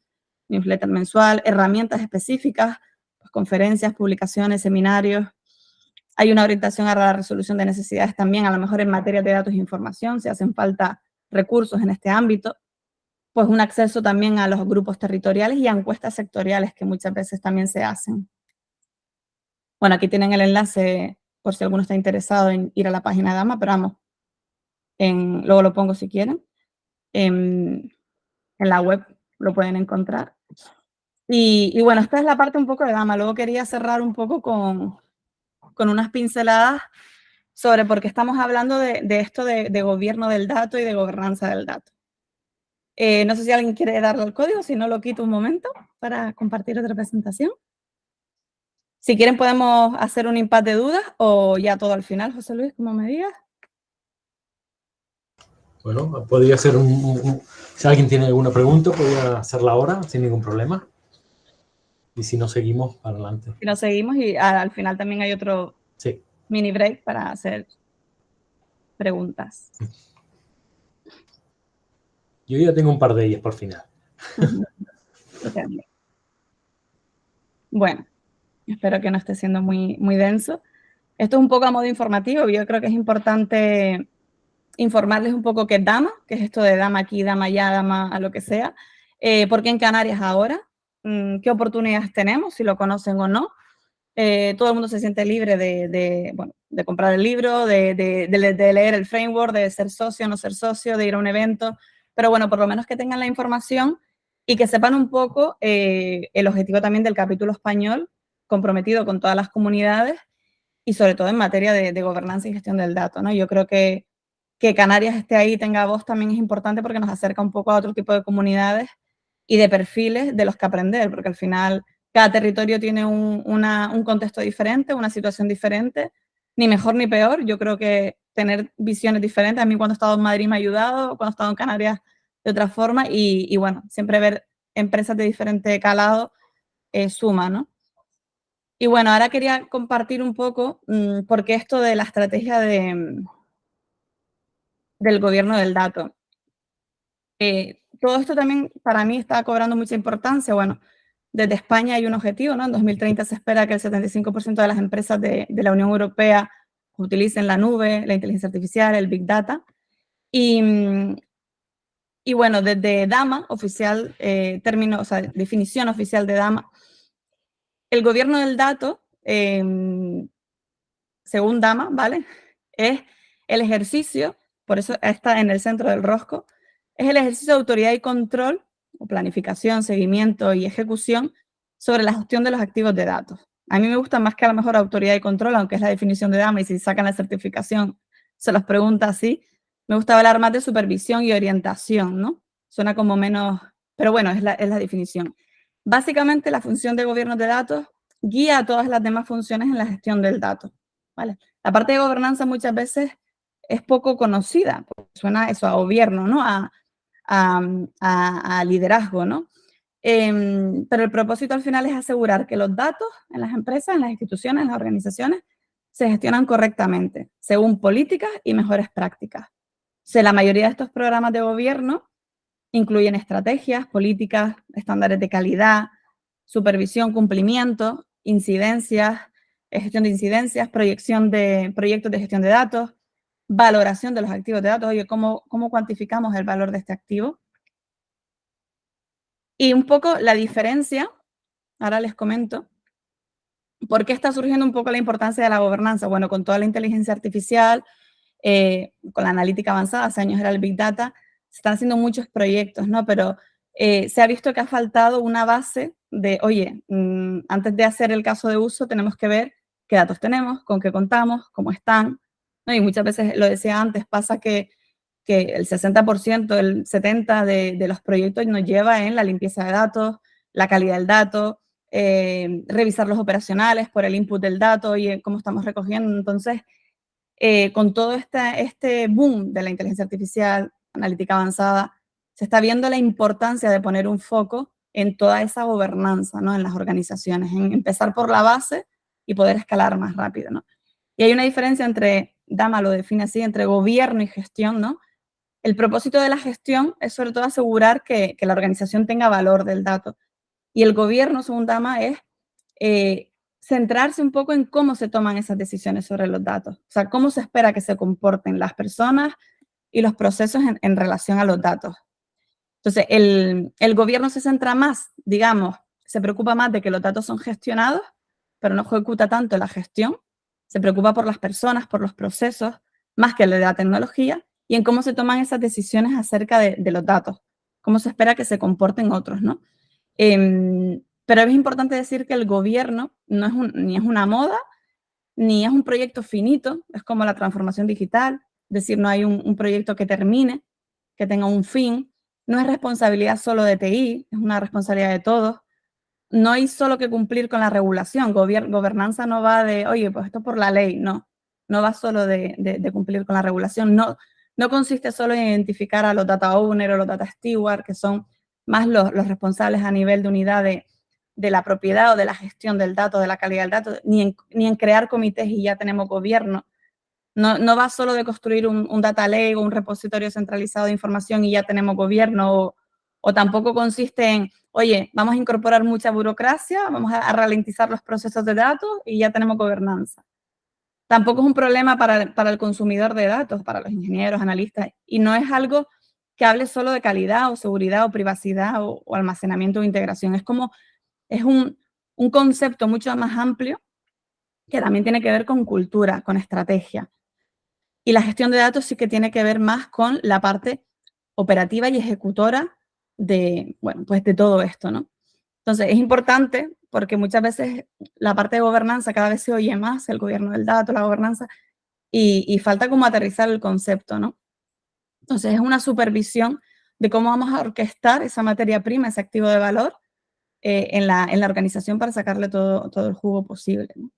newsletter mensual, herramientas específicas, pues, conferencias, publicaciones, seminarios. Hay una orientación a la resolución de necesidades también, a lo mejor en materia de datos e información, si hacen falta recursos en este ámbito. Pues un acceso también a los grupos territoriales y a encuestas sectoriales que muchas veces también se hacen. Bueno, aquí tienen el enlace por si alguno está interesado en ir a la página de Dama, pero vamos, luego lo pongo si quieren. En la web lo pueden encontrar. Y bueno, esta es la parte un poco de Dama. Luego quería cerrar un poco con unas pinceladas sobre por qué estamos hablando de esto de gobierno del dato y de gobernanza del dato. No sé si alguien quiere darle al código, si no lo quito un momento para compartir otra presentación. Si quieren podemos hacer un impasse de dudas o ya todo al final, José Luis, como me digas. Bueno, podría ser si alguien tiene alguna pregunta, podría hacerla ahora sin ningún problema. Y si no, seguimos para adelante. Si no, seguimos y al final también hay otro mini break para hacer preguntas. Yo ya tengo un par de ellas por final. Bueno, espero que no esté siendo muy, muy denso. Esto es un poco a modo informativo. Yo creo que es importante informarles un poco qué es Dama, qué es esto de Dama aquí, Dama allá, Dama a lo que sea. ¿Por qué en Canarias ahora? ¿Qué oportunidades tenemos? Si lo conocen o no. Todo el mundo se siente libre de comprar el libro, de leer el framework, de ser socio o no ser socio, de ir a un evento. Pero bueno, por lo menos que tengan la información y que sepan un poco el objetivo también del capítulo español, comprometido con todas las comunidades y sobre todo en materia de gobernanza y gestión del dato, ¿no? Yo creo que Canarias esté ahí y tenga voz también es importante porque nos acerca un poco a otro tipo de comunidades y de perfiles de los que aprender, porque al final cada territorio tiene un contexto diferente, una situación diferente, ni mejor ni peor. Yo creo que tener visiones diferentes, a mí cuando he estado en Madrid me ha ayudado, cuando he estado en Canarias de otra forma, y bueno, siempre ver empresas de diferente calado suma, ¿no? Y bueno, ahora quería compartir un poco por qué esto de la estrategia del gobierno del dato. Todo esto también para mí está cobrando mucha importancia. Bueno, desde España hay un objetivo, ¿no? En 2030 se espera que el 75% de las empresas de la Unión Europea utilicen la nube, la inteligencia artificial, el Big Data. Y bueno, desde DAMA, oficial, definición oficial de DAMA, el gobierno del dato, según DAMA, ¿vale? Es el ejercicio, por eso está en el centro del rosco, es el ejercicio de autoridad y control, o planificación, seguimiento y ejecución sobre la gestión de los activos de datos. A mí me gusta más que a lo mejor autoridad y control, aunque es la definición de DAMA, y si sacan la certificación se los pregunta así. Me gusta hablar más de supervisión y orientación, ¿no? Suena como menos, pero bueno, es la definición. Básicamente, la función de gobierno de datos guía a todas las demás funciones en la gestión del dato, ¿vale? La parte de gobernanza muchas veces es poco conocida, porque suena eso a gobierno, ¿no? A liderazgo, ¿no? Pero el propósito al final es asegurar que los datos en las empresas, en las instituciones, en las organizaciones, se gestionan correctamente, según políticas y mejores prácticas. O sea, la mayoría de estos programas de gobierno incluyen estrategias, políticas, estándares de calidad, supervisión, cumplimiento, incidencias, gestión de incidencias, proyección de proyectos de gestión de datos, valoración de los activos de datos. Oye, ¿cómo cuantificamos el valor de este activo? Y un poco la diferencia, ahora les comento, ¿por qué está surgiendo un poco la importancia de la gobernanza? Bueno, con toda la inteligencia artificial, con la analítica avanzada, hace años era el Big Data, se están haciendo muchos proyectos, ¿no? Pero se ha visto que ha faltado una base de, oye, antes de hacer el caso de uso tenemos que ver qué datos tenemos, con qué contamos, cómo están, ¿no? Y muchas veces, lo decía antes, pasa que el 60%, el 70% de los proyectos nos lleva en la limpieza de datos, la calidad del dato, revisar los operacionales por el input del dato y cómo estamos recogiendo. Entonces, con todo este boom de la inteligencia artificial, analítica avanzada, se está viendo la importancia de poner un foco en toda esa gobernanza, ¿no? En las organizaciones, en empezar por la base y poder escalar más rápido, ¿no? Y hay una diferencia entre, Dama lo define así, entre gobierno y gestión, ¿no? El propósito de la gestión es sobre todo asegurar que la organización tenga valor del dato. Y el gobierno, según Dama, es centrarse un poco en cómo se toman esas decisiones sobre los datos. O sea, cómo se espera que se comporten las personas y los procesos en relación a los datos. Entonces, el gobierno se centra más, digamos, se preocupa más de que los datos son gestionados, pero no ejecuta tanto la gestión. Se preocupa por las personas, por los procesos, más que de la tecnología, y en cómo se toman esas decisiones acerca de los datos, cómo se espera que se comporten otros, ¿no? Pero es importante decir que el gobierno no es ni es una moda, ni es un proyecto finito, es como la transformación digital, es decir, no hay un proyecto que termine, que tenga un fin, no es responsabilidad solo de TI, es una responsabilidad de todos. No hay solo que cumplir con la regulación, gobernanza no va de, oye, pues esto por la ley, no va solo de cumplir con la regulación, no consiste solo en identificar a los data owners o los data stewards, que son más los responsables a nivel de unidad de la propiedad o de la gestión del dato, de la calidad del dato, ni en crear comités y ya tenemos gobierno. No va solo de construir un data lake o un repositorio centralizado de información y ya tenemos gobierno, o tampoco consiste en, oye, vamos a incorporar mucha burocracia, vamos a ralentizar los procesos de datos y ya tenemos gobernanza. Tampoco es un problema para el consumidor de datos, para los ingenieros, analistas, y no es algo que hable solo de calidad o seguridad o privacidad o almacenamiento o integración. Es un concepto mucho más amplio que también tiene que ver con cultura, con estrategia. Y la gestión de datos sí que tiene que ver más con la parte operativa y ejecutora de, bueno, pues de todo esto, ¿no? Entonces, es importante porque muchas veces la parte de gobernanza cada vez se oye más, el gobierno del dato, la gobernanza, y falta como aterrizar el concepto, ¿no? Entonces, es una supervisión de cómo vamos a orquestar esa materia prima, ese activo de valor en la organización para sacarle todo el jugo posible, ¿no?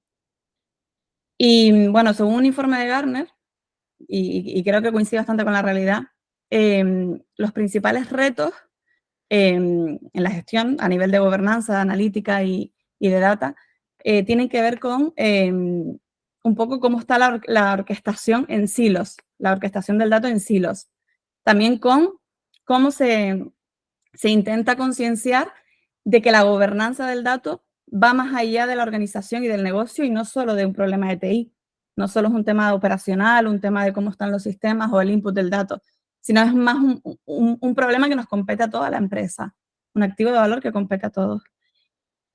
Y bueno, según un informe de Gartner, y creo que coincide bastante con la realidad, los principales retos en la gestión a nivel de gobernanza, analítica y de data tienen que ver con un poco cómo está la orquestación en silos, la orquestación del dato en silos. También con cómo se intenta concienciar de que la gobernanza del dato va más allá de la organización y del negocio y no solo de un problema de TI. No solo es un tema operacional, un tema de cómo están los sistemas o el input del dato, sino es más un problema que nos compete a toda la empresa, un activo de valor que compete a todos.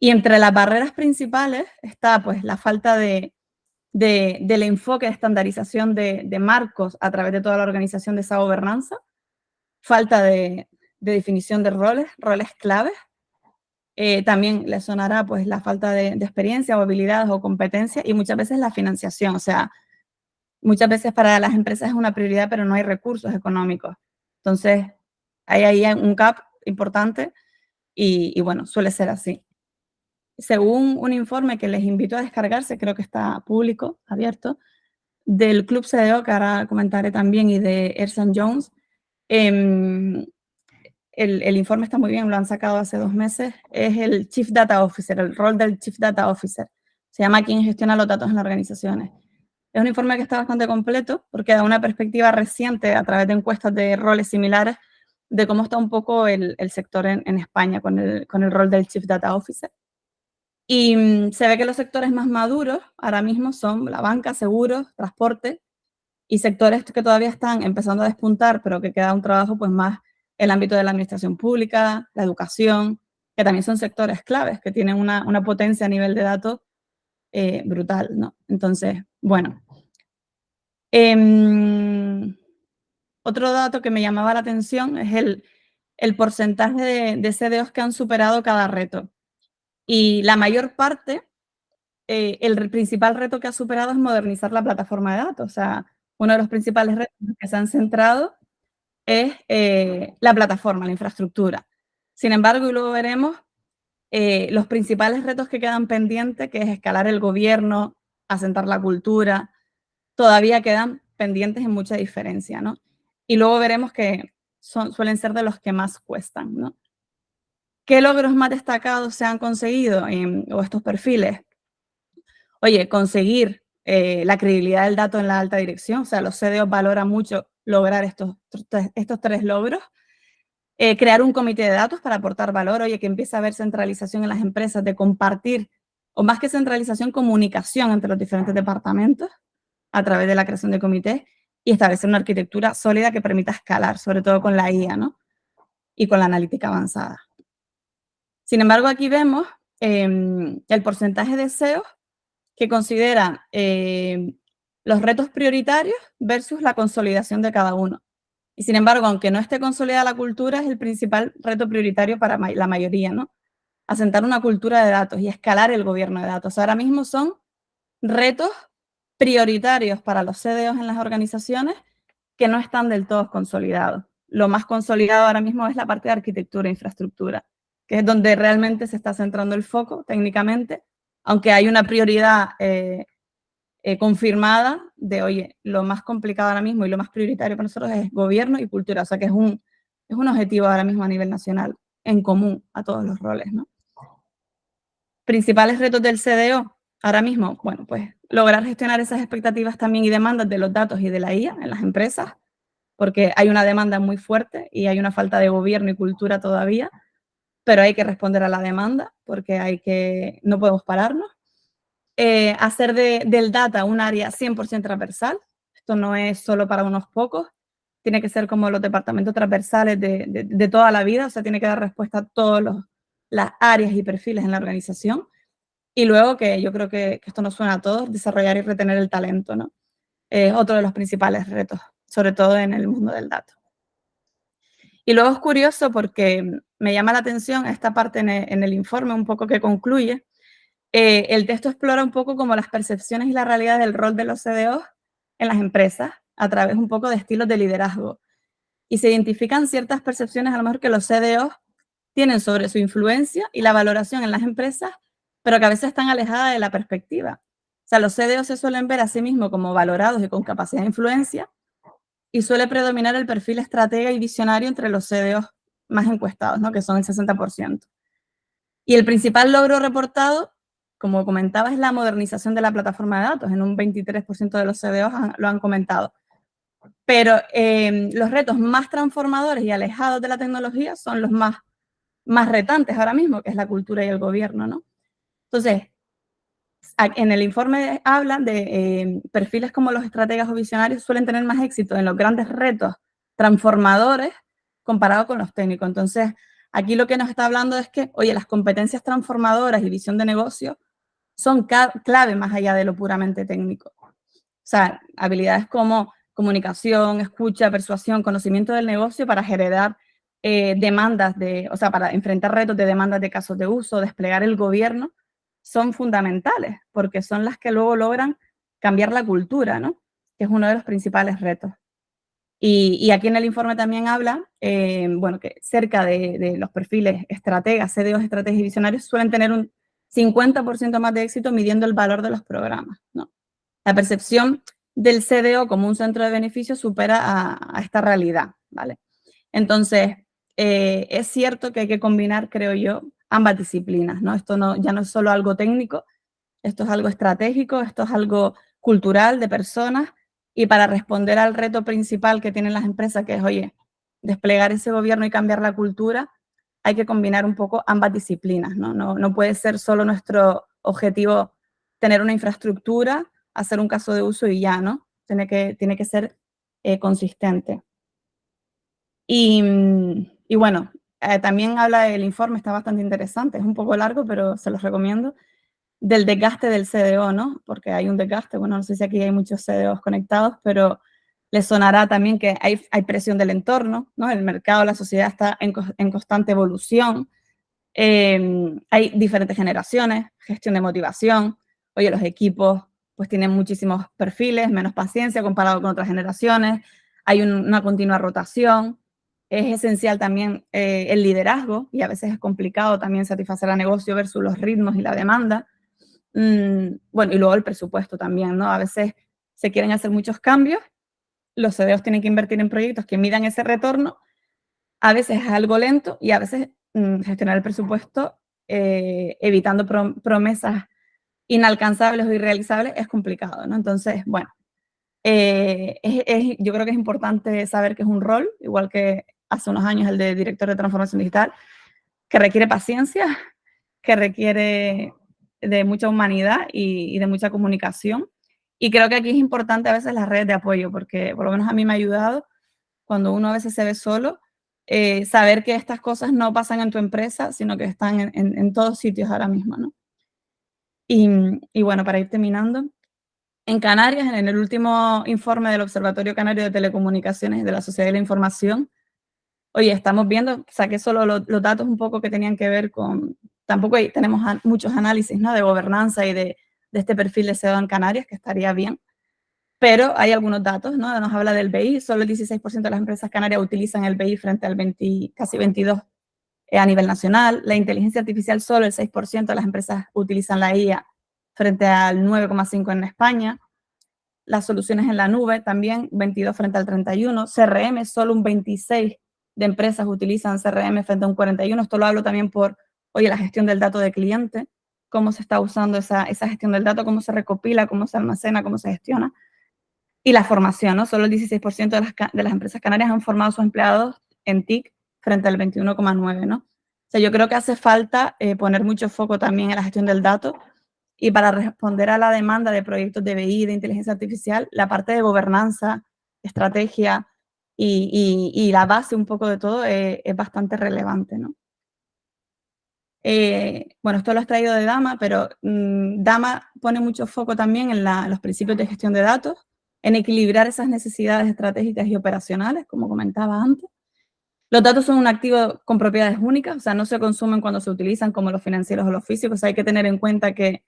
Y entre las barreras principales está pues la falta del enfoque de estandarización de marcos a través de toda la organización de esa gobernanza, falta de definición de roles claves. También le sonará pues la falta de experiencia o habilidades o competencias y muchas veces la financiación. O sea, muchas veces para las empresas es una prioridad, pero no hay recursos económicos. Entonces, hay ahí un gap importante y bueno, suele ser así. Según un informe que les invito a descargarse, creo que está público, abierto, del Club CDO, que ahora comentaré también, y de Ersan Jones, el informe está muy bien, lo han sacado hace 2 meses, es el Chief Data Officer, el rol del Chief Data Officer. Se llama quien gestiona los datos en las organizaciones. Es un informe que está bastante completo porque da una perspectiva reciente a través de encuestas de roles similares de cómo está un poco el sector en España con el rol del Chief Data Officer. Y se ve que los sectores más maduros ahora mismo son la banca, seguros, transporte, y sectores que todavía están empezando a despuntar, pero que queda un trabajo pues más el ámbito de la administración pública, la educación, que también son sectores claves, que tienen una potencia a nivel de datos brutal, ¿no? Entonces, bueno. Otro dato que me llamaba la atención es el porcentaje de CDOs que han superado cada reto. Y la mayor parte, el principal reto que ha superado es modernizar la plataforma de datos. O sea, uno de los principales retos que se han centrado es la plataforma, la infraestructura. Sin embargo, y luego veremos, los principales retos que quedan pendientes, que es escalar el gobierno, asentar la cultura, todavía quedan pendientes en mucha diferencia, ¿no? Y luego veremos que suelen ser de los que más cuestan, ¿no? ¿Qué logros más destacados se han conseguido o estos perfiles? Oye, conseguir la credibilidad del dato en la alta dirección, o sea, los CDOs valoran mucho lograr estos 3 logros. Crear un comité de datos para aportar valor, oye, que empiece a haber centralización en las empresas, de compartir, o más que centralización, comunicación entre los diferentes departamentos a través de la creación de comités y establecer una arquitectura sólida que permita escalar, sobre todo con la IA, ¿no? Y con la analítica avanzada. Sin embargo, aquí vemos el porcentaje de CEOs que consideran los retos prioritarios versus la consolidación de cada uno. Y sin embargo, aunque no esté consolidada la cultura, es el principal reto prioritario para la mayoría, ¿no? Asentar una cultura de datos y escalar el gobierno de datos. Ahora mismo son retos prioritarios para los CDOs en las organizaciones que no están del todo consolidados. Lo más consolidado ahora mismo es la parte de arquitectura e infraestructura, que es donde realmente se está centrando el foco técnicamente, aunque hay una prioridad confirmada de, oye, lo más complicado ahora mismo y lo más prioritario para nosotros es gobierno y cultura, o sea que es un objetivo ahora mismo a nivel nacional, en común a todos los roles, ¿no? Principales retos del CDO ahora mismo, bueno, pues lograr gestionar esas expectativas también y demandas de los datos y de la IA en las empresas, porque hay una demanda muy fuerte y hay una falta de gobierno y cultura todavía, pero hay que responder a la demanda porque no podemos pararnos. Hacer del data un área 100% transversal. Esto no es solo para unos pocos, tiene que ser como los departamentos transversales de toda la vida, o sea, tiene que dar respuesta a todas las áreas y perfiles en la organización. Y luego, que yo creo que esto nos suena a todos, desarrollar y retener el talento, ¿no? Es otro de los principales retos, sobre todo en el mundo del dato. Y luego es curioso porque me llama la atención esta parte en el informe un poco que concluye. El texto explora un poco como las percepciones y la realidad del rol de los CDOs en las empresas a través un poco de estilos de liderazgo. Y se identifican ciertas percepciones a lo mejor que los CDOs tienen sobre su influencia y la valoración en las empresas, pero que a veces están alejadas de la perspectiva. O sea, los CDOs se suelen ver a sí mismos como valorados y con capacidad de influencia, y suele predominar el perfil estratega y visionario entre los CDOs más encuestados, ¿no? Que son el 60%. Y el principal logro reportado, como comentaba, es la modernización de la plataforma de datos. En un 23% de los CDOs lo han comentado. Pero los retos más transformadores y alejados de la tecnología son los más retantes ahora mismo, que es la cultura y el gobierno, ¿no? Entonces, en el informe hablan de perfiles como los estrategas o visionarios suelen tener más éxito en los grandes retos transformadores comparado con los técnicos. Entonces, aquí lo que nos está hablando es que, oye, las competencias transformadoras y visión de negocio son clave más allá de lo puramente técnico. O sea, habilidades como comunicación, escucha, persuasión, conocimiento del negocio para generar demandas para enfrentar retos de demandas de casos de uso, desplegar el gobierno, son fundamentales, porque son las que luego logran cambiar la cultura, ¿no? Que es uno de los principales retos. Y aquí en el informe también habla, que cerca de los perfiles estrategas, CDOs, estrategas y visionarios suelen tener un 50% más de éxito midiendo el valor de los programas, ¿no? La percepción del CDO como un centro de beneficio supera a esta realidad, ¿vale? Entonces, es cierto que hay que combinar, creo yo, ambas disciplinas, ¿no? Esto ya no es solo algo técnico, esto es algo estratégico, esto es algo cultural, de personas, y para responder al reto principal que tienen las empresas, que es, oye, desplegar ese gobierno y cambiar la cultura, hay que combinar un poco ambas disciplinas, ¿no? No puede ser solo nuestro objetivo tener una infraestructura, hacer un caso de uso y ya, ¿no? Tiene que ser consistente. Y bueno, también habla el informe, está bastante interesante, es un poco largo, pero se los recomiendo, del desgaste del CDO, ¿no? Porque hay un desgaste, bueno, no sé si aquí hay muchos CDOs conectados, pero les sonará también que hay presión del entorno, ¿no? El mercado, la sociedad está en constante evolución, hay diferentes generaciones, gestión de motivación, oye, los equipos pues tienen muchísimos perfiles, menos paciencia comparado con otras generaciones, hay una continua rotación, es esencial también el liderazgo y a veces es complicado también satisfacer al negocio versus los ritmos y la demanda. Bueno, y luego el presupuesto también, ¿no? A veces se quieren hacer muchos cambios, los CEOs tienen que invertir en proyectos que midan ese retorno, a veces es algo lento y a veces gestionar el presupuesto evitando promesas inalcanzables o irrealizables es complicado, ¿no? Entonces, bueno, yo creo que es importante saber que es un rol, igual que hace unos años el de director de transformación digital, que requiere paciencia, que requiere de mucha humanidad y de mucha comunicación. Y creo que aquí es importante a veces las redes de apoyo, porque por lo menos a mí me ha ayudado, cuando uno a veces se ve solo, saber que estas cosas no pasan en tu empresa, sino que están en todos sitios ahora mismo, ¿no? Y bueno, para ir terminando, en Canarias, en el último informe del Observatorio Canario de Telecomunicaciones y de la Sociedad de la Información, oye, estamos viendo, saqué solo los datos un poco que tenían que ver con, tampoco tenemos muchos análisis, ¿no?, de gobernanza y de este perfil de CEO en Canarias, que estaría bien, pero hay algunos datos, ¿no? Nos habla del BI, solo el 16% de las empresas canarias utilizan el BI frente al casi 22% a nivel nacional. La inteligencia artificial, solo el 6% de las empresas utilizan la IA frente al 9,5% en España. Las soluciones en la nube también, 22 frente al 31. CRM, solo un 26 de empresas utilizan CRM frente a un 41. Esto lo hablo también por, oye, la gestión del dato de cliente, cómo se está usando esa gestión del dato, cómo se recopila, cómo se almacena, cómo se gestiona. Y la formación, ¿no? Solo el 16% de las empresas canarias han formado a sus empleados en TIC frente al 21,9%, ¿no? O sea, yo creo que hace falta poner mucho foco también en la gestión del dato, y para responder a la demanda de proyectos de BI, de inteligencia artificial, la parte de gobernanza, estrategia y la base un poco de todo es bastante relevante, ¿no? Bueno, esto lo he traído de Dama, pero Dama pone mucho foco también en los principios de gestión de datos, en equilibrar esas necesidades estratégicas y operacionales, como comentaba antes. Los datos son un activo con propiedades únicas, o sea, no se consumen cuando se utilizan como los financieros o los físicos. O sea, hay que tener en cuenta que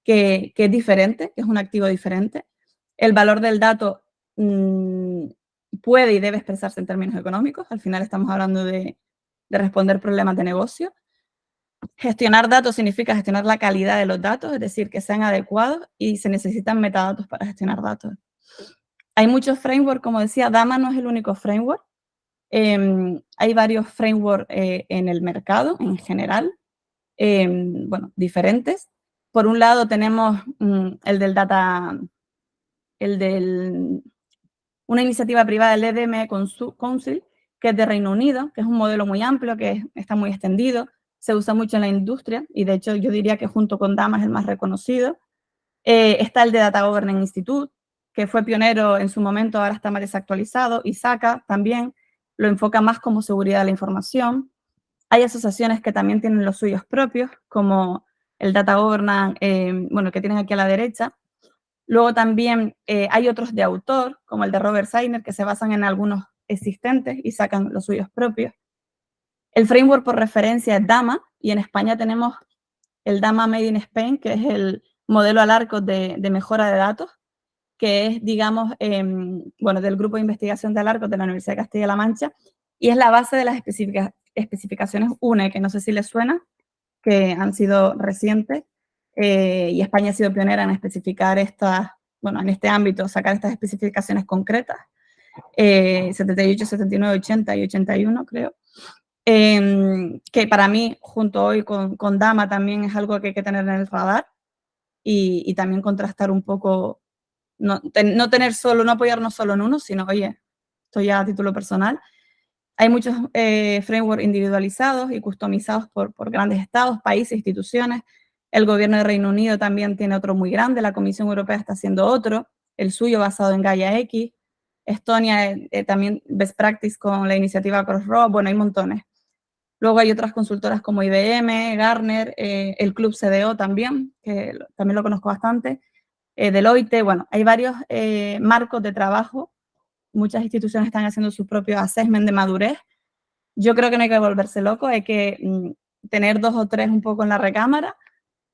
es diferente, que es un activo diferente. El valor del dato puede y debe expresarse en términos económicos. Al final estamos hablando de responder problemas de negocio. Gestionar datos significa gestionar la calidad de los datos, es decir, que sean adecuados, y se necesitan metadatos para gestionar datos. Hay muchos frameworks, como decía, Dama no es el único framework. Hay varios frameworks en el mercado en general, bueno, diferentes. Por un lado tenemos una iniciativa privada, el EDM Council, que es de Reino Unido, que es un modelo muy amplio, que está muy extendido, se usa mucho en la industria, y de hecho yo diría que junto con Dama es el más reconocido. Está el de Data Governance Institute, que fue pionero en su momento, ahora está más desactualizado, y SACA también lo enfoca más como seguridad de la información. Hay asociaciones que también tienen los suyos propios, como el Data Governance, bueno, que tienen aquí a la derecha. Luego también hay otros de autor, como el de Robert Sainer, que se basan en algunos existentes y sacan los suyos propios. El framework por referencia es Dama, y en España tenemos el Dama Made in Spain, que es el modelo Alarcos de mejora de datos, que es, digamos, bueno, del grupo de investigación de Alarcos de la Universidad de Castilla-La Mancha, y es la base de las especificaciones UNE, que no sé si les suena, que han sido recientes, y España ha sido pionera en especificar bueno, en este ámbito, sacar estas especificaciones concretas, 78, 79, 80 y 81, creo. Que para mí, junto hoy con Dama, también es algo que hay que tener en el radar, y también contrastar un poco, no apoyarnos solo en uno, sino, oye, esto ya a título personal. Hay muchos frameworks individualizados y customizados por grandes estados, países, instituciones. El gobierno de Reino Unido también tiene otro muy grande, la Comisión Europea está haciendo otro, el suyo basado en Gaia X. Estonia también best practice con la iniciativa Crossroads, bueno, hay montones. Luego hay otras consultoras como IBM, Gartner, el Club CDO también, que también lo conozco bastante, Deloitte, bueno, hay varios marcos de trabajo. Muchas instituciones están haciendo su propio assessment de madurez. Yo creo que no hay que volverse loco, hay que tener 2 o 3 un poco en la recámara,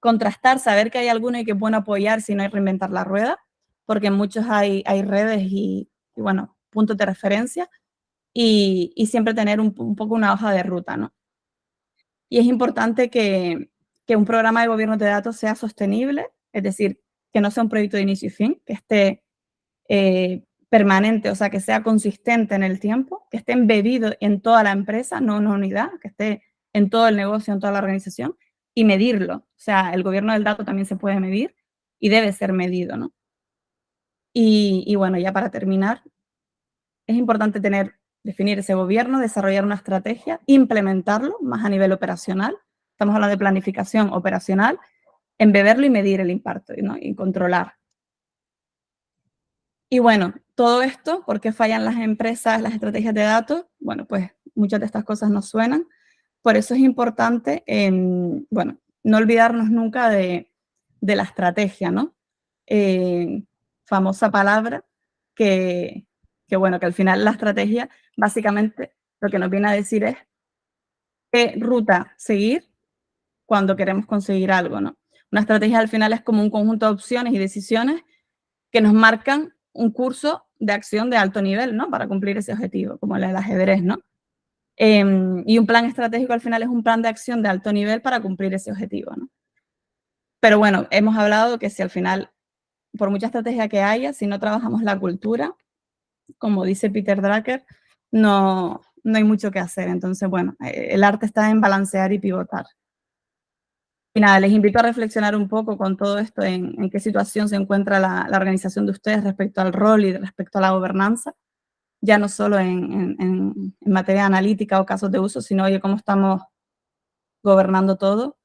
contrastar, saber que hay alguno y que es bueno apoyar si no hay reinventar la rueda, porque en muchos hay redes y bueno, puntos de referencia, y siempre tener un poco una hoja de ruta, ¿no? Y es importante que un programa de gobierno de datos sea sostenible, es decir, que no sea un proyecto de inicio y fin, que esté permanente, o sea, que sea consistente en el tiempo, que esté embebido en toda la empresa, no una unidad, que esté en todo el negocio, en toda la organización, y medirlo. O sea, el gobierno del dato también se puede medir y debe ser medido, ¿no? Y bueno, ya para terminar, es importante definir ese gobierno, desarrollar una estrategia, implementarlo más a nivel operacional. Estamos hablando de planificación operacional, embeberlo y medir el impacto, ¿no? Y controlar. Y bueno, todo esto, ¿por qué fallan las empresas, las estrategias de datos? Bueno, pues muchas de estas cosas nos suenan. Por eso es importante, bueno, no olvidarnos nunca de la estrategia, ¿no? Famosa palabra que bueno, que al final la estrategia básicamente lo que nos viene a decir es qué ruta seguir cuando queremos conseguir algo, ¿no? Una estrategia al final es como un conjunto de opciones y decisiones que nos marcan un curso de acción de alto nivel, ¿no? Para cumplir ese objetivo, como el ajedrez, ¿no? Y un plan estratégico al final es un plan de acción de alto nivel para cumplir ese objetivo, ¿no? Pero bueno, hemos hablado que si al final, por mucha estrategia que haya, si no trabajamos la cultura, como dice Peter Drucker, no hay mucho que hacer. Entonces, bueno, el arte está en balancear y pivotar. Y nada, les invito a reflexionar un poco con todo esto en qué situación se encuentra la organización de ustedes respecto al rol y respecto a la gobernanza, ya no solo en materia analítica o casos de uso, sino oye, cómo estamos gobernando todo.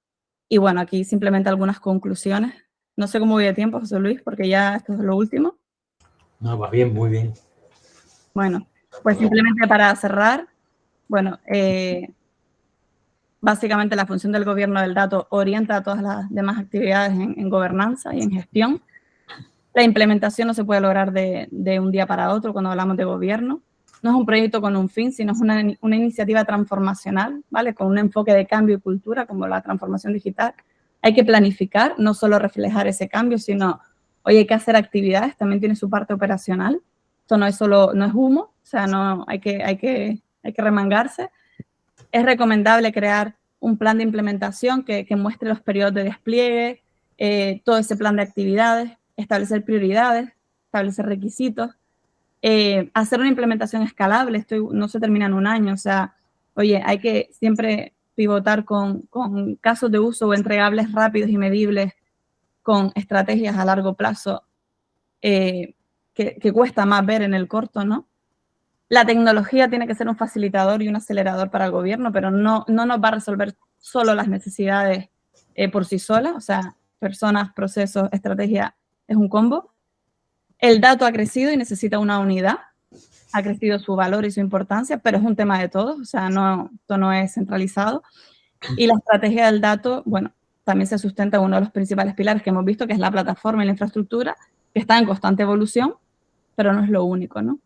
Y bueno, aquí simplemente algunas conclusiones. No sé cómo voy de tiempo, José Luis, porque ya esto es lo último. No, va bien, muy bien. Bueno, pues simplemente para cerrar, bueno, básicamente la función del gobierno del dato orienta a todas las demás actividades en gobernanza y en gestión. La implementación no se puede lograr de un día para otro cuando hablamos de gobierno. No es un proyecto con un fin, sino es una iniciativa transformacional, ¿vale? Con un enfoque de cambio y cultura, como la transformación digital. Hay que planificar, no solo reflejar ese cambio, sino, oye, hay que hacer actividades, también tiene su parte operacional. Esto no es solo, no es humo, o sea, no, hay que remangarse. Es recomendable crear un plan de implementación que muestre los periodos de despliegue, todo ese plan de actividades, establecer prioridades, establecer requisitos, hacer una implementación escalable. Esto no se termina en un año, o sea, oye, hay que siempre pivotar con casos de uso o entregables rápidos y medibles con estrategias a largo plazo que cuesta más ver en el corto, ¿no? La tecnología tiene que ser un facilitador y un acelerador para el gobierno, pero no nos va a resolver solo las necesidades por sí sola, o sea, personas, procesos, estrategia, es un combo. El dato ha crecido y necesita una unidad, ha crecido su valor y su importancia, pero es un tema de todos, o sea, esto no es centralizado. Y la estrategia del dato, bueno, también se sustenta en uno de los principales pilares que hemos visto, que es la plataforma y la infraestructura, que está en constante evolución, pero no es lo único, ¿no?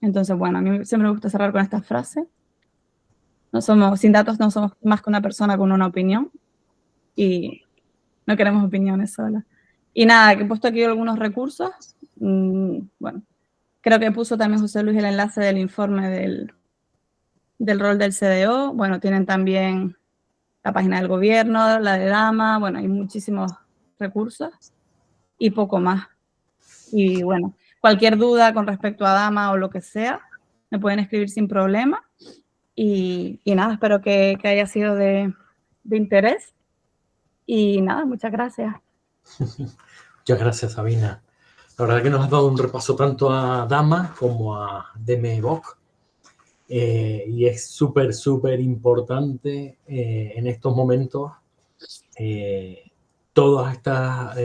Entonces, bueno, a mí siempre me gusta cerrar con esta frase. Sin datos no somos más que una persona con una opinión y no queremos opiniones solas. Y nada, que he puesto aquí algunos recursos. Bueno, creo que puso también José Luis el enlace del informe del rol del CDO. Bueno, tienen también la página del gobierno, la de Dama. Bueno, hay muchísimos recursos y poco más. Y bueno, cualquier duda con respecto a Dama o lo que sea, me pueden escribir sin problema. Y nada, espero que haya sido de interés. Y nada, muchas gracias. Muchas gracias, Sabina. La verdad que nos has dado un repaso tanto a Dama como a DMBOK. Y es súper, súper importante en estos momentos todas estas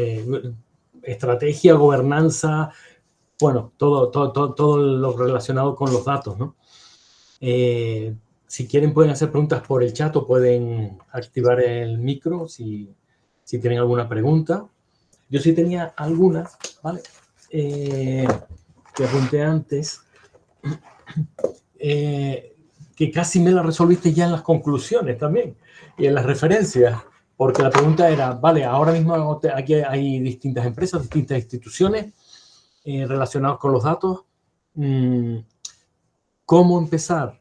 estrategia, gobernanza, bueno, todo lo relacionado con los datos, ¿no? Si quieren pueden hacer preguntas por el chat o pueden activar el micro si tienen alguna pregunta. Yo sí tenía algunas, ¿vale? Que apunté antes, que casi me las resolviste ya en las conclusiones también y en las referencias. Porque la pregunta era, vale, ahora mismo aquí hay distintas empresas, distintas instituciones relacionadas con los datos. ¿Cómo empezar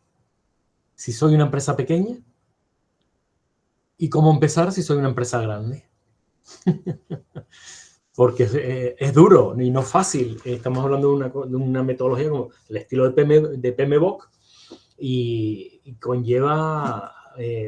si soy una empresa pequeña? ¿Y cómo empezar si soy una empresa grande? Porque es duro y no fácil. Estamos hablando de una metodología como el estilo de PMBOK y conlleva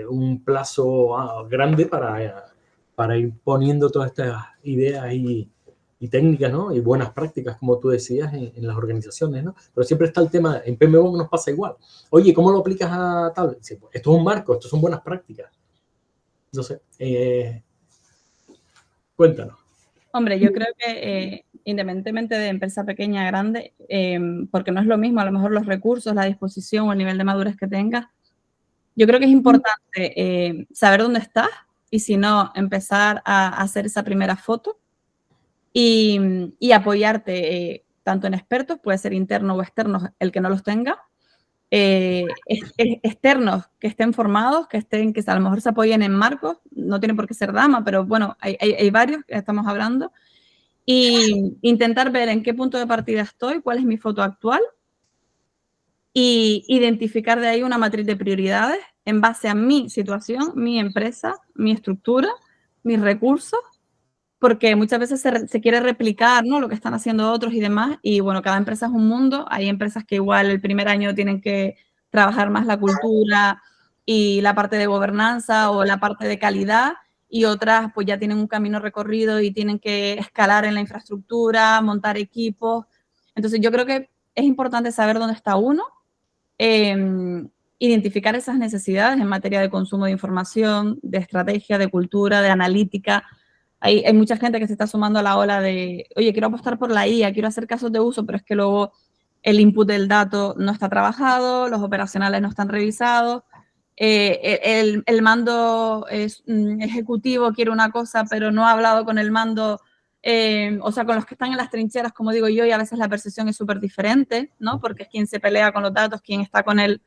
un plazo grande para ir poniendo todas estas ideas y técnicas, ¿no? Y buenas prácticas, como tú decías, en las organizaciones, ¿no? Pero siempre está el tema, en PMBOK nos pasa igual. Oye, ¿cómo lo aplicas a tal? Sí, pues, esto es un marco, esto son buenas prácticas. No sé, cuéntanos. Hombre, yo creo que independientemente de empresa pequeña o grande, porque no es lo mismo a lo mejor los recursos, la disposición o el nivel de madurez que tengas, yo creo que es importante saber dónde estás y si no, empezar a hacer esa primera foto y apoyarte tanto en expertos, puede ser interno o externos, el que no los tenga, externos que estén formados, que a lo mejor se apoyen en marcos, no tiene por qué ser Dama, pero bueno, hay varios que estamos hablando, y intentar ver en qué punto de partida estoy, cuál es mi foto actual, y identificar de ahí una matriz de prioridades en base a mi situación, mi empresa, mi estructura, mis recursos, porque muchas veces se quiere replicar, ¿no?, lo que están haciendo otros y demás, y bueno, cada empresa es un mundo. Hay empresas que igual el primer año tienen que trabajar más la cultura y la parte de gobernanza o la parte de calidad, y otras pues ya tienen un camino recorrido y tienen que escalar en la infraestructura, montar equipos. Entonces yo creo que es importante saber dónde está uno, identificar esas necesidades en materia de consumo de información, de estrategia, de cultura, de analítica. Hay mucha gente que se está sumando a la ola de, oye, quiero apostar por la IA, quiero hacer casos de uso, pero es que luego el input del dato no está trabajado, los operacionales no están revisados, el mando ejecutivo quiere una cosa, pero no ha hablado con el mando, o sea, con los que están en las trincheras, como digo yo, y a veces la percepción es súper diferente, ¿no? Porque es quien se pelea con los datos, quien está con el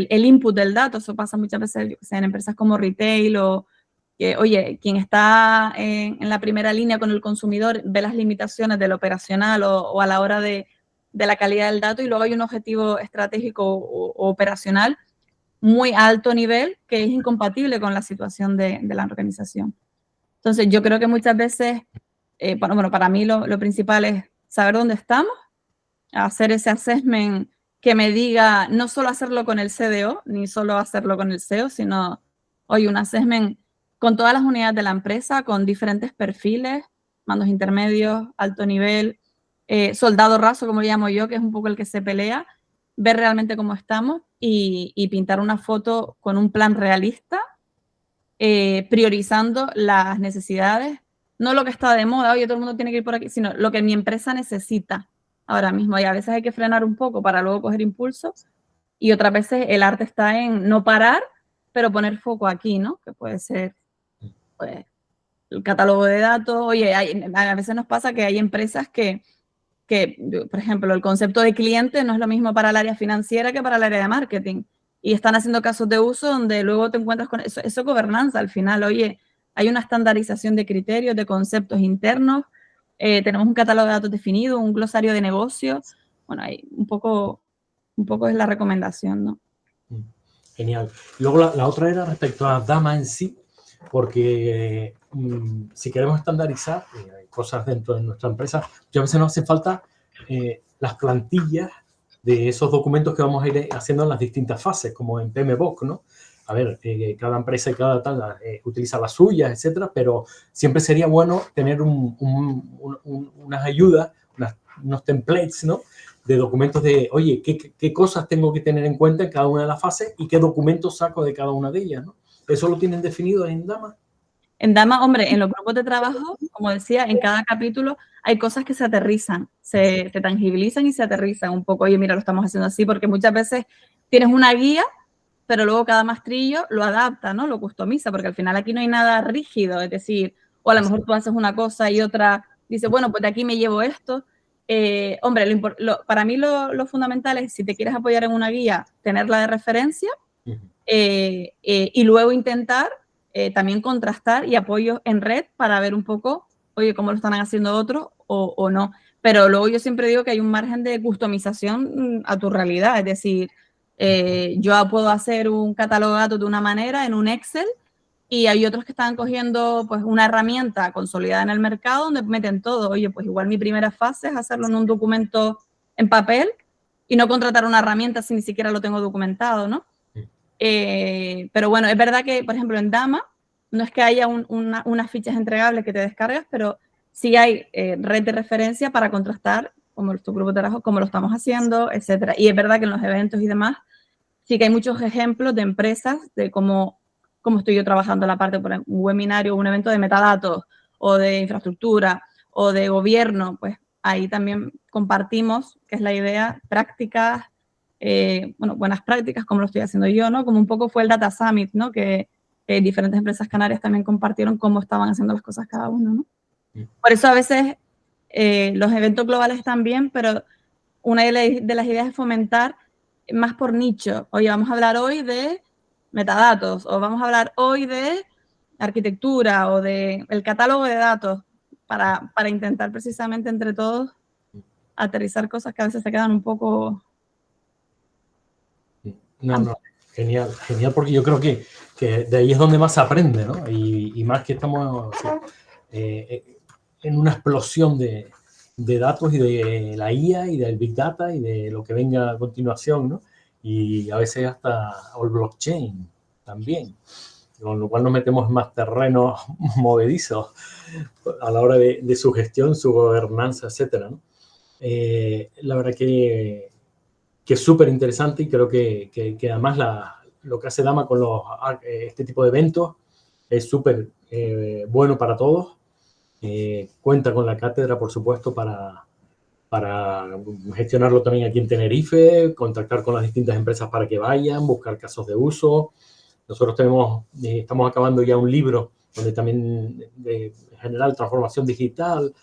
input del dato. Eso pasa muchas veces, yo que sé, en empresas como retail o que, oye, quien está en la primera línea con el consumidor ve las limitaciones del operacional o a la hora de la calidad del dato, y luego hay un objetivo estratégico o operacional muy alto nivel que es incompatible con la situación de la organización. Entonces, yo creo que muchas veces, bueno, para mí lo principal es saber dónde estamos, hacer ese assessment que me diga, no solo hacerlo con el CDO, ni solo hacerlo con el CEO, sino, oye, un assessment con todas las unidades de la empresa, con diferentes perfiles, mandos intermedios, alto nivel, soldado raso, como llamo yo, que es un poco el que se pelea, ver realmente cómo estamos y pintar una foto con un plan realista, priorizando las necesidades, no lo que está de moda, oye, todo el mundo tiene que ir por aquí, sino lo que mi empresa necesita ahora mismo. Y a veces hay que frenar un poco para luego coger impulso, y otras veces el arte está en no parar, pero poner foco aquí, ¿no? Que puede ser, pues, el catálogo de datos. Oye, a veces nos pasa que hay empresas que, por ejemplo, el concepto de cliente no es lo mismo para el área financiera que para el área de marketing, y están haciendo casos de uso donde luego te encuentras con eso. Eso es gobernanza al final. Oye, hay una estandarización de criterios, de conceptos internos, tenemos un catálogo de datos definido, un glosario de negocios. Bueno, hay un poco es la recomendación, ¿no? Genial. Luego la otra era respecto a Dama en sí, porque si queremos estandarizar cosas dentro de nuestra empresa, muchas veces nos hace falta las plantillas de esos documentos que vamos a ir haciendo en las distintas fases, como en PMBOK, ¿no? A ver, cada empresa y cada tal utiliza las suyas, etcétera, pero siempre sería bueno tener unas ayudas, unos templates, ¿no?, de documentos de, oye, ¿qué cosas tengo que tener en cuenta en cada una de las fases y qué documentos saco de cada una de ellas, ¿no? ¿Eso lo tienen definido en Dama? En Dama, hombre, en los grupos de trabajo, como decía, en cada capítulo hay cosas que se aterrizan, se tangibilizan y se aterrizan un poco. Oye, mira, lo estamos haciendo así, porque muchas veces tienes una guía, pero luego cada maestrillo lo adapta, ¿no? Lo customiza, porque al final aquí no hay nada rígido, es decir, o a lo mejor tú haces una cosa y otra dice, bueno, pues de aquí me llevo esto. Hombre, para mí lo fundamental es, si te quieres apoyar en una guía, tenerla de referencia, y luego intentar también contrastar y apoyo en red para ver un poco, oye, cómo lo están haciendo otros o no. Pero luego yo siempre digo que hay un margen de customización a tu realidad, es decir, yo puedo hacer un catálogo de datos de una manera en un Excel y hay otros que están cogiendo pues una herramienta consolidada en el mercado donde meten todo. Oye, pues igual mi primera fase es hacerlo en un documento en papel y no contratar una herramienta si ni siquiera lo tengo documentado, ¿no? Pero bueno, es verdad que, por ejemplo, en Dama no es que haya unas fichas entregables que te descargas, pero sí hay red de referencia para contrastar como tu grupo de trabajo, cómo lo estamos haciendo, etcétera. Y es verdad que en los eventos y demás sí que hay muchos ejemplos de empresas de cómo estoy yo trabajando la parte, por ejemplo, un webiнаrio, un evento de metadatos o de infraestructura o de gobierno, pues ahí también compartimos, que es la idea, prácticas, bueno, buenas prácticas, como lo estoy haciendo yo, ¿no? Como un poco fue el Data Summit, ¿no? Que diferentes empresas canarias también compartieron cómo estaban haciendo las cosas cada uno, ¿no? Por eso a veces los eventos globales también, pero una de las ideas es fomentar más por nicho. Oye, vamos a hablar hoy de metadatos, o vamos a hablar hoy de arquitectura, o de el catálogo de datos, para intentar precisamente entre todos aterrizar cosas que a veces se quedan un poco... No, genial, genial, porque yo creo que de ahí es donde más se aprende, ¿no? Y más que estamos en una explosión de datos y de la IA y del Big Data y de lo que venga a continuación, ¿no? Y a veces hasta el blockchain también, con lo cual nos metemos en más terrenos movedizos a la hora de su gestión, su gobernanza, etcétera, ¿no? La verdad que es súper interesante y creo que además lo que hace Dama con este tipo de eventos es súper bueno para todos. Cuenta con la cátedra, por supuesto, para gestionarlo también aquí en Tenerife, contactar con las distintas empresas para que vayan, buscar casos de uso. Nosotros estamos acabando ya un libro donde también de general transformación digital,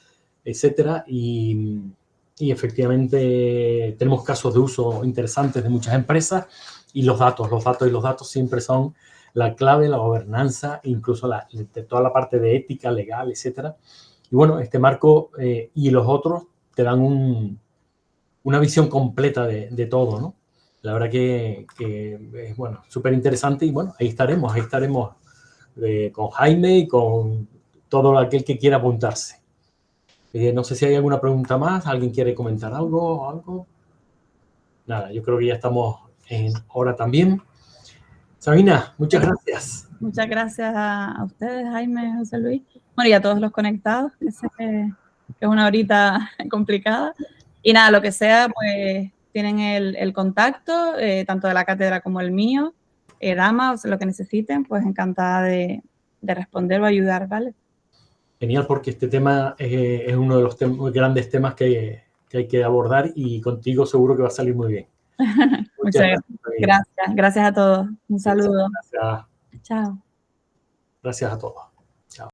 etcétera, y efectivamente tenemos casos de uso interesantes de muchas empresas y los datos siempre son la clave, la gobernanza, incluso de toda la parte de ética, legal, etcétera. Y bueno, este marco y los otros te dan una visión completa de todo, ¿no? La verdad que es, bueno, súper interesante y bueno, ahí estaremos con Jaime y con todo aquel que quiera apuntarse. No sé si hay alguna pregunta más, ¿alguien quiere comentar algo? Nada, yo creo que ya estamos en hora también. Sabina, muchas gracias. Muchas gracias a ustedes, Jaime, José Luis. Bueno, y a todos los conectados, que sé que es una horita complicada. Y nada, lo que sea, pues tienen el contacto, tanto de la cátedra como el mío, Dama, o sea, lo que necesiten, pues encantada de responder o ayudar, ¿vale? Genial, porque este tema es uno de los grandes temas que hay que abordar y contigo seguro que va a salir muy bien. Muchas gracias. Gracias a todos. Un saludo. Gracias. Chao. Gracias a todos.